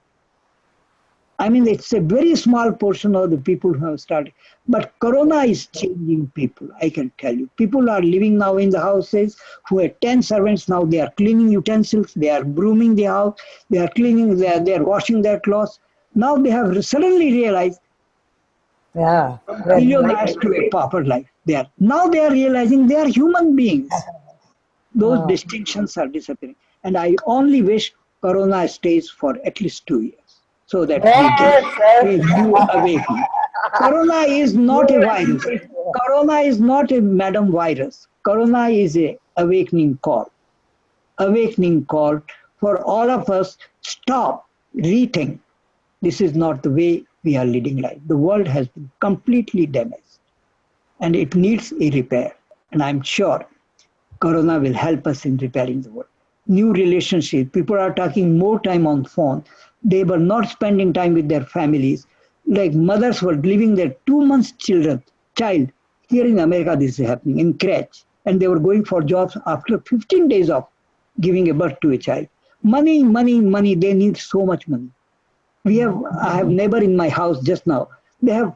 B: I mean, it's a very small portion of the people who have started. But Corona is changing people, I can tell you. People are living now in the houses who had 10 servants. Now they are cleaning utensils, they are brooming the house, they are cleaning, they are washing their clothes. Now they have suddenly realized millionaires to a pauper life. Now they are realizing they are human beings. Those distinctions are disappearing. And I only wish Corona stays for at least 2 years so that we get a new awakening. Corona is not a virus. Corona is not a madam virus. Corona is a awakening call. Awakening call for all of us. Stop, rethink. This is not the way we are leading life. The world has been completely damaged and it needs a repair. And I'm sure Corona will help us in repairing the world. New relationships. People are talking more time on phone. They were not spending time with their families. Like mothers were leaving their 2 months child. Here in America, this is happening in crèche. And they were going for jobs after 15 days of giving a birth to a child. Money, money, money. They need so much money. I have neighbor in my house just now. They have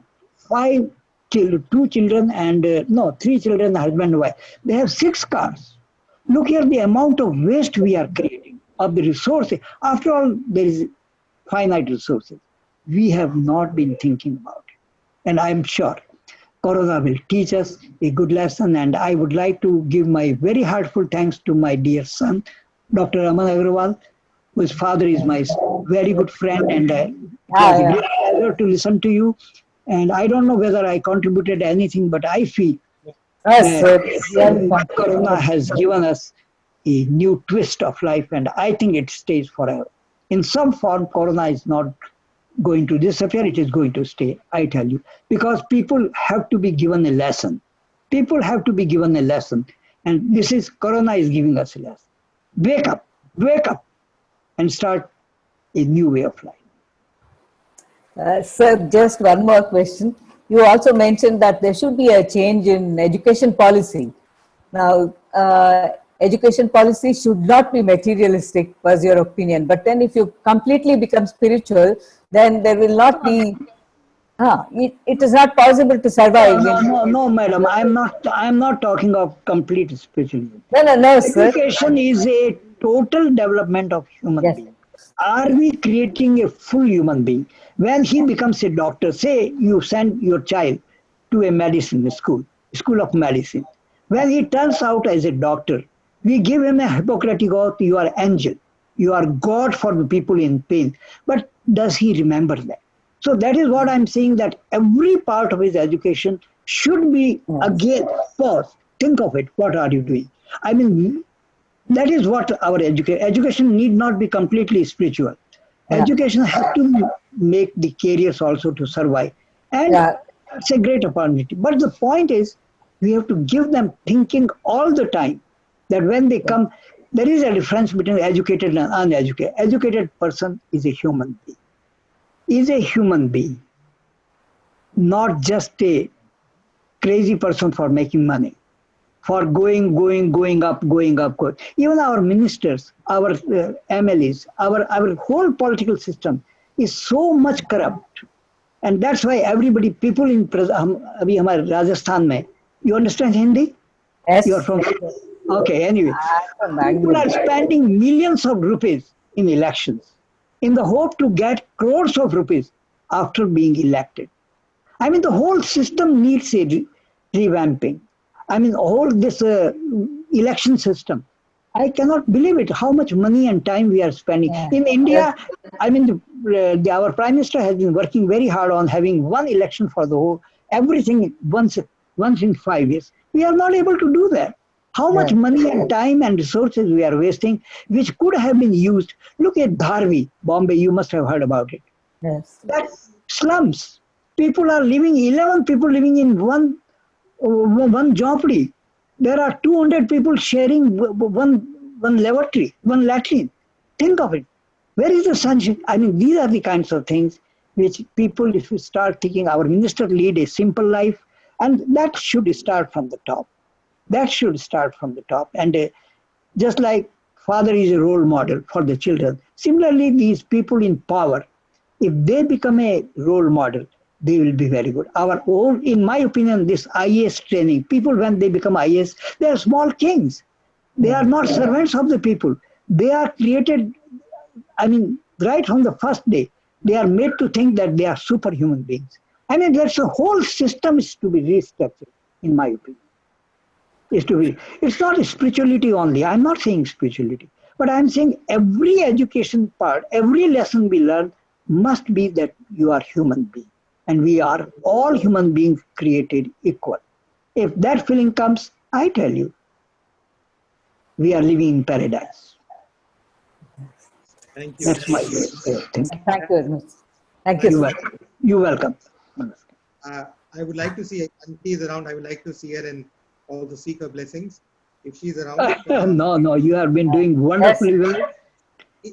B: 5 children, 2 children and 3 children, husband and wife. They have 6 cars. Look here, the amount of waste we are creating of the resources. After all, there is finite resources. We have not been thinking about it. And I'm sure Corona will teach us a good lesson. And I would like to give my very heartfelt thanks to my dear son, Dr. Raman Agarwal, whose father is my very good friend. And it was a great pleasure to listen to you. And I don't know whether I contributed anything, but I feel Corona has given us a new twist of life, and I think it stays forever. In some form, Corona is not going to disappear, it is going to stay, I tell you, because people have to be given a lesson. People have to be given a lesson, and Corona is giving us a lesson. Wake up, and start a new way of life.
C: Sir, just one more question. You also mentioned that there should be a change in education policy. Now, education policy should not be materialistic, was your opinion. But then if you completely become spiritual, then there will not be, it is not possible to survive.
B: No, madam, I'm not talking of complete spiritualism.
C: No, sir.
B: Education is a total development of human being. Are we creating a full human being? When he becomes a doctor, say you send your child to a medicine school of medicine. When he turns out as a doctor, we give him a Hippocratic oath, you are angel, you are God for the people in pain. But does he remember that? So that is what I'm saying, that every part of his education should be, again, pause, think of it, what are you doing? I mean, that is what our education need not be completely spiritual. Education has to make the careers also to survive. And it's a great opportunity. But the point is, we have to give them thinking all the time that when they come, there is a difference between educated and uneducated. Educated person is a human being. Is a human being, not just a crazy person for making money, for going up. Even our ministers, our MLAs, our whole political system is so much corrupt. And that's why people in abhi hamare Rajasthan mein, you understand Hindi?
C: Yes.
B: You are from Okay, anyway. People are spending millions of rupees in elections in the hope to get crores of rupees after being elected. I mean, the whole system needs a revamping. I mean, all this election system, I cannot believe it, how much money and time we are spending. In India, I mean, our Prime Minister has been working very hard on having one election for the whole, everything once in 5 years. We are not able to do that. How much money and time and resources we are wasting, which could have been used. Look at Dharvi, Bombay, you must have heard about it.
C: Yes.
B: That slums. People are living, 11 people living in one jhopdi. There are 200 people sharing one lavatory, one latrine. Think of it. Where is the sunshine? I mean, these are the kinds of things which people, if you start thinking, our minister lead a simple life, and that should start from the top. That should start from the top. And just like father is a role model for the children, similarly, these people in power, if they become a role model, they will be very good. Our own, in my opinion, this IAS training, people when they become IAS, they are small kings. They are not servants of the people. They are created, I mean, right from the first day, they are made to think that they are superhuman beings. I mean, that's the whole system is to be restructured, in my opinion. It's not spirituality only. I'm not saying spirituality, but I'm saying every education part, every lesson we learn must be that you are human being. And we are all human beings created equal. If that feeling comes, I tell you, we are living in paradise.
A: Thank you.
B: That's my thing.
C: Thank you very much. Thank you.
B: You're welcome.
A: I would like to see Auntie is around. I would like to see her and also seek her blessings if she's around.
B: No, you have been doing wonderfully well.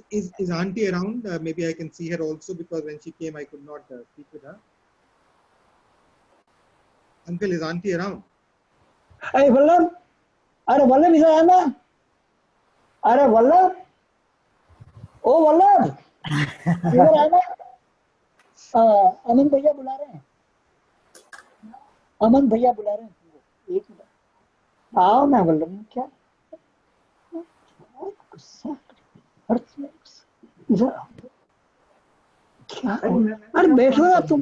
A: Is Auntie around? Maybe I can see her also, because when she came, I could not speak with her. Uncle, is Auntie around?
B: Hey, Vallabh. Are Vallabh is around? Are Vallabh? Oh, Vallabh. इधर आना. अमन भैया बुला रहे हैं. अमन भैया बुला रहे हैं. एक मिनट. आओ ना वल्लभ. क्या? गुस्सा. इधर. क्या? अरे बैठो ना तुम.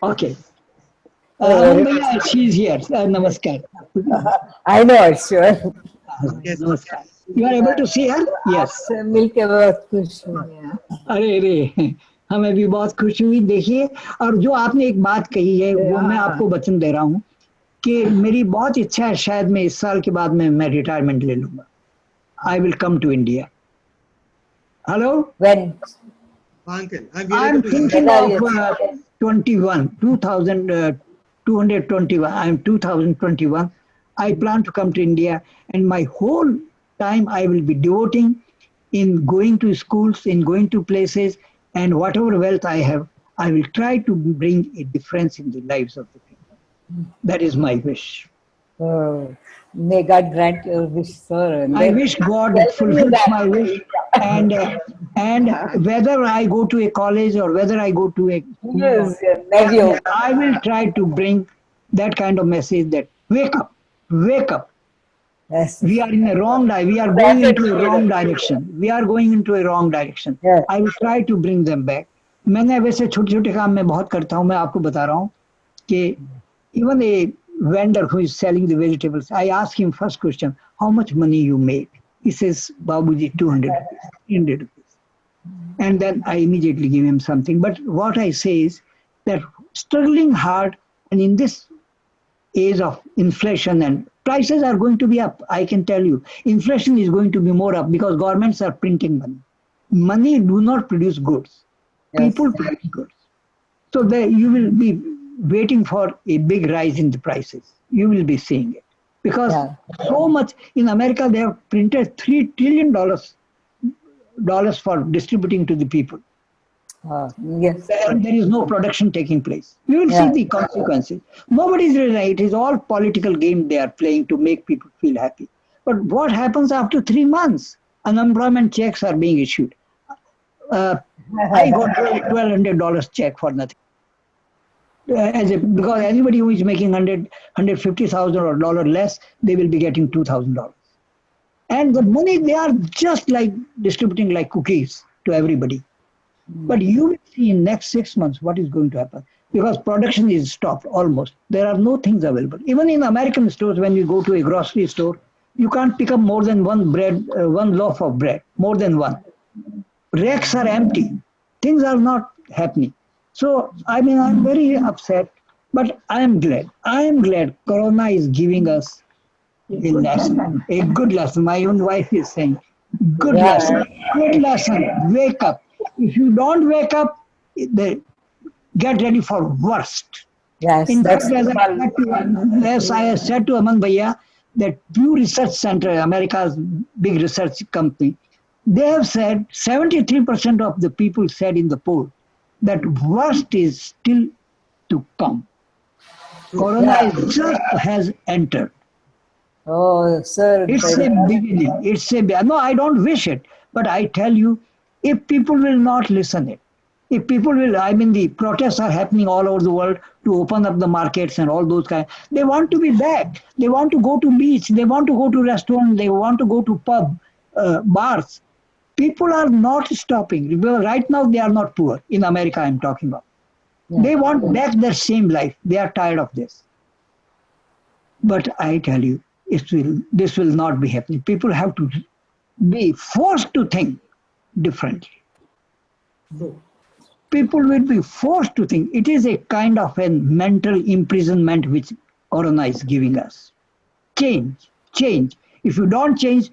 B: Okay. She is here. Namaskar.
C: I know, sure.
A: Yes.
B: Namaskar. You are able to see her? Yes.
C: मिलके बहुत खुश हुआ.
B: अरे हमें भी बहुत खुशी हुई. देखिए, और जो आपने एक बात कही है वो मैं आपको वचन दे रहा हूँ कि मेरी बहुत इच्छा है, शायद मैं इस साल के बाद में मैं रिटायरमेंट ले लूँगा. I will come to India. Hello?
C: When?
A: Uncle,
B: I'm thinking of 221. I'm 2021. I plan to come to India, and my whole time I will be devoting in going to schools, in going to places, and whatever wealth I have, I will try to bring a difference in the lives of the people. That is my wish.
C: May God grant your wish, sir.
B: I wish God fulfills my wish, and whether I go to a college or whether I go to a I will try to bring that kind of message that wake up.
C: Yes.
B: We are in a wrong direction. We are going into a wrong direction.
C: Yes.
B: I will try to bring them back. मैंने वैसे छोटे-छोटे काम मैं बहुत करता हूँ. मैं आपको बता रहा हूँ कि even a vendor who is selling the vegetables, I ask him first question, how much money you made? He says, Babuji, 200 rupees. And then I immediately give him something. But what I say is that struggling hard, and in this age of inflation, and prices are going to be up, I can tell you. Inflation is going to be more up because governments are printing money. Money do not produce goods.
C: Yes.
B: People produce goods. So you will be waiting for a big rise in the prices. You will be seeing it. Because so much, in America, they have printed $3 trillion for distributing to the people.
C: Yes.
B: And there is no production taking place. You will see the consequences. Nobody is right. It is all political game they are playing to make people feel happy. But what happens after 3 months? Unemployment checks are being issued. I got $1,200 check for nothing. Because anybody who is making $150,000 or dollar less, they will be getting $2,000. And the money, they are just like distributing like cookies to everybody. But you will see in next 6 months what is going to happen. Because production is stopped almost. There are no things available. Even in American stores, when you go to a grocery store, you can't pick up more than one loaf of bread, more than one. Racks are empty. Things are not happening. So, I mean, I'm very upset But I am glad. I am glad Corona is giving us a lesson, a good lesson. My own wife is saying, good
C: Yeah.
B: lesson, good lesson. Wake up. If you don't wake up, the, get ready for worst.
C: Yes,
B: In fact,
C: that's
B: as I said to Aman Bhaiya, that Pew Research Center, America's big research company, they have said 73% of the people said in the poll that worst is still to come.
A: True.
B: Corona
C: yeah.
B: is just has entered.
C: Oh, sir.
B: It's a beginning. It's a no. I don't wish it, but I tell you, if people will not listen it, if people will, I mean, the protests are happening all over the world to open up the markets and all those kind. They want to be back. They want to go to beach. They want to go to restaurant. They want to go to pub, bars. People are not stopping. Remember, right now they are not poor. In America, I'm talking about.
C: Yeah.
B: They want back their same life. They are tired of this. But I tell you, this will not be happening. People have to be forced to think differently.
A: True.
B: People will be forced to think. It is a kind of a mental imprisonment which Corona is giving us. Change, change. If you don't change,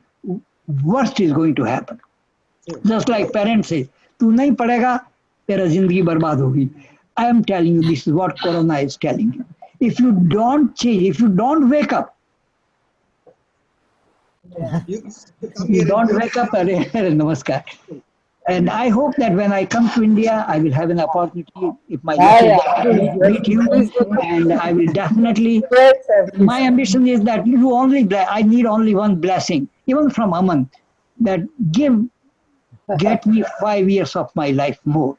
B: worst is going to happen.
A: True.
B: Just like parents say, "तू नहीं पढ़ेगा, तेरा जिंदगी बर्बाद होगी." I am telling you, this is what Corona is telling you. If you don't change, if you don't wake up,
A: You come
B: you
A: here
B: don't
A: and
B: wake up, namaskar. And I hope that when I come to India, I will have an opportunity, if my luck
C: Yeah,
B: is
C: yeah.
B: there, to meet you.
C: Please do.
B: And I will definitely,
C: Yes, sir,
B: my
C: please.
B: ambition is that you only, I need only one blessing, even from Aman, that get me 5 years of my life more.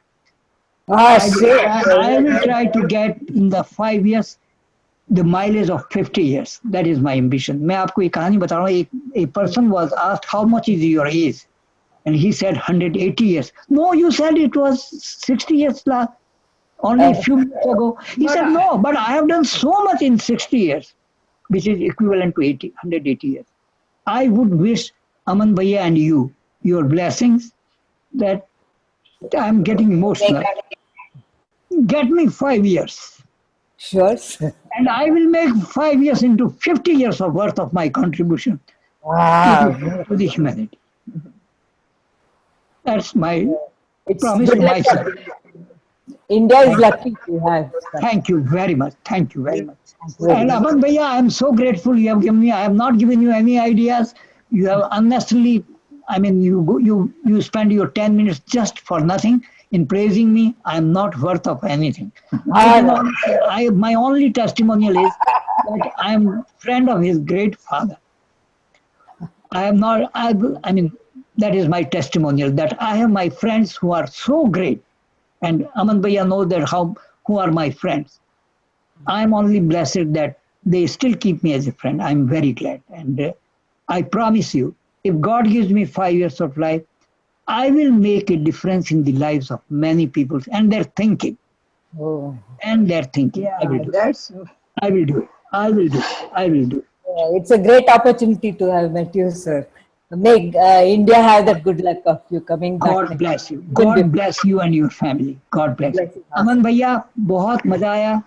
C: Ah,
B: I will,
C: sure.
B: I will try to get in the 5 years the mileage of 50 years. That is my ambition. मैं आपको एक कहानी बता रहा हूँ. A person was asked, how much is your age? And he said 180 years. No, you said it was 60 years only a few minutes ago. He said, no, but I have done so much in 60 years, which is equivalent to 180 years. I would wish Aman Bhaiya and you, your blessings, that I'm getting emotional. Get me 5 years.
C: Sure, sir.
B: And I will make 5 years into 50 years of worth of my contribution
C: Wow.
B: to the humanity. That's my
C: It's
B: promise
C: good
B: to
C: luck.
B: myself.
C: India is lucky to have that.
B: Thank you very much. Thank you very
A: Yeah.
B: much.
C: Very
B: And
C: much.
B: Aman Bhaiya, I am so grateful you have given me. I have not given you any ideas. You have unnecessarily, I mean, you spend your 10 minutes just for nothing in praising me. I am not worth of anything. My only testimonial is that I am friend of his great father. I am not, I mean, that is my testimonial, that I have my friends who are so great. And Aman Bhaiya knows that who are my friends. I'm only blessed that they still keep me as a friend. I'm very glad. And I promise you, if God gives me 5 years of life, I will make a difference in the lives of many people and their thinking.
C: Oh.
B: And their thinking.
C: Yeah,
B: I will do
C: that's.
B: it. I will do it. I will do it. I will do it.
C: It's a great opportunity to have met you, sir. May India have that good luck of you coming back.
B: God
C: next
B: bless you.
C: time.
B: God bless you and your family. God bless you.
C: Bless you.
B: अमन भैया बहुत मजा आया.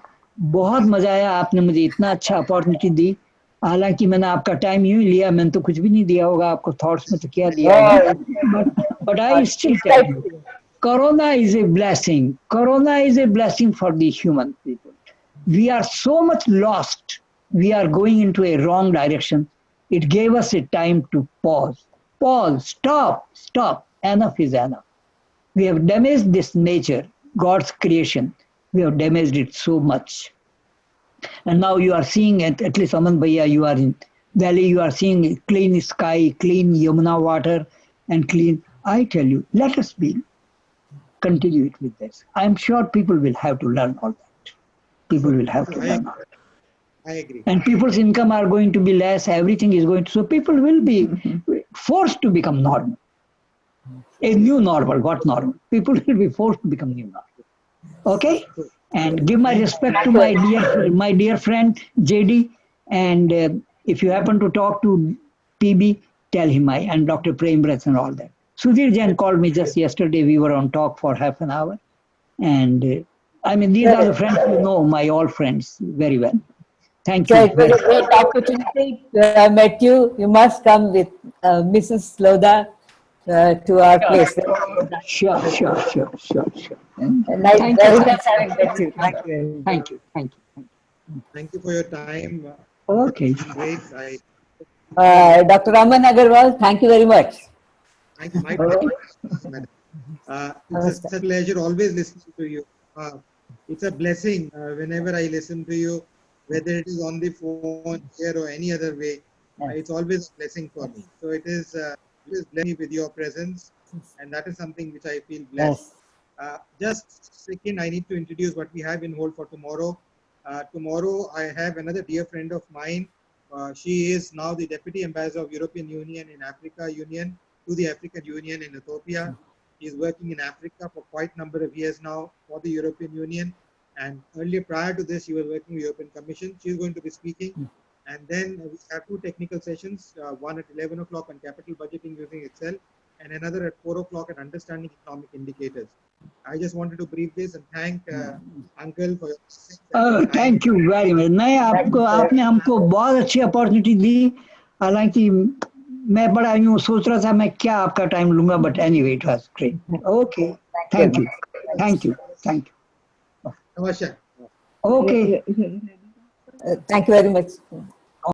B: बहुत मजा आया. आपने मुझे इतना अच्छा अपॉर्चुनिटी दी. हालांकि मैंने आपका टाइम यूं ही लिया. मैंने तो कुछ भी नहीं दिया होगा आपको थॉट्स में तो क्या दिया होगा. But I still tell you, Corona is a blessing. Corona is a blessing for the human people. We are so much lost. We are going into a wrong direction. It gave us a time to pause. Pause, stop. Enough is enough. We have damaged this nature, God's creation. We have damaged it so much. And now you are seeing, at least Aman Bhaiya, you are in Delhi, you are seeing clean sky, clean Yamuna water, and clean. I tell you, let us continue it with this. I am sure people will have to learn all that. People will have to learn all that.
A: I agree.
B: And people's income are going to be less, everything is going to, so people will be forced to become normal. A new normal, what normal? People will be forced to become new normal. Okay? And give my respect to my dear friend JD. And if you happen to talk to PB, tell him and Dr. Prembrath and all that. Sudhir Jain called me just yesterday. We were on talk for half an hour. And I mean, these are the friends you know, my old friends, very well. Thank
C: So
B: you
C: it was
B: very
C: a great opportunity to have met you. You must come with Mrs. Lodha to our place.
B: much. Sure.
C: Nice,
B: Thank you.
C: very nice having met you. Thank you very much.
B: Thank you.
A: Thank you for your time.
B: Okay.
A: It's been great.
C: Dr. Raman Agarwal, thank you very much.
A: Thank you. My pleasure, madam. It's a
C: Namaskar.
A: such a pleasure always listening to you. It's a blessing whenever I listen to you, whether it is on the phone here or any other way. It's always a blessing for me. So it is bless me with your presence, and that is something which I feel blessed.
C: Yes.
A: Just a second, I need to introduce what we have in hold for tomorrow. Tomorrow, I have another dear friend of mine. She is now the Deputy Ambassador of European Union in Africa Union to the African Union in Ethiopia. He is working in Africa for quite a number of years now for the European Union. And earlier, prior to this, he was working with the European Commission. She is going to be speaking. And then we have two technical sessions, one at 11 o'clock on capital budgeting using Excel, and another at 4 o'clock on understanding economic indicators. I just wanted to brief this and thank Uncle for your time.
B: Thank you very much नहीं आपको आपने हमको बहुत अच्छी opportunity दी हालांकि मैं बड़ा यूं सोच रहा था मैं क्या आपका टाइम लूंगा but anyway it was great okay thank you
A: Namaskar.
B: Okay
C: Thank you very much.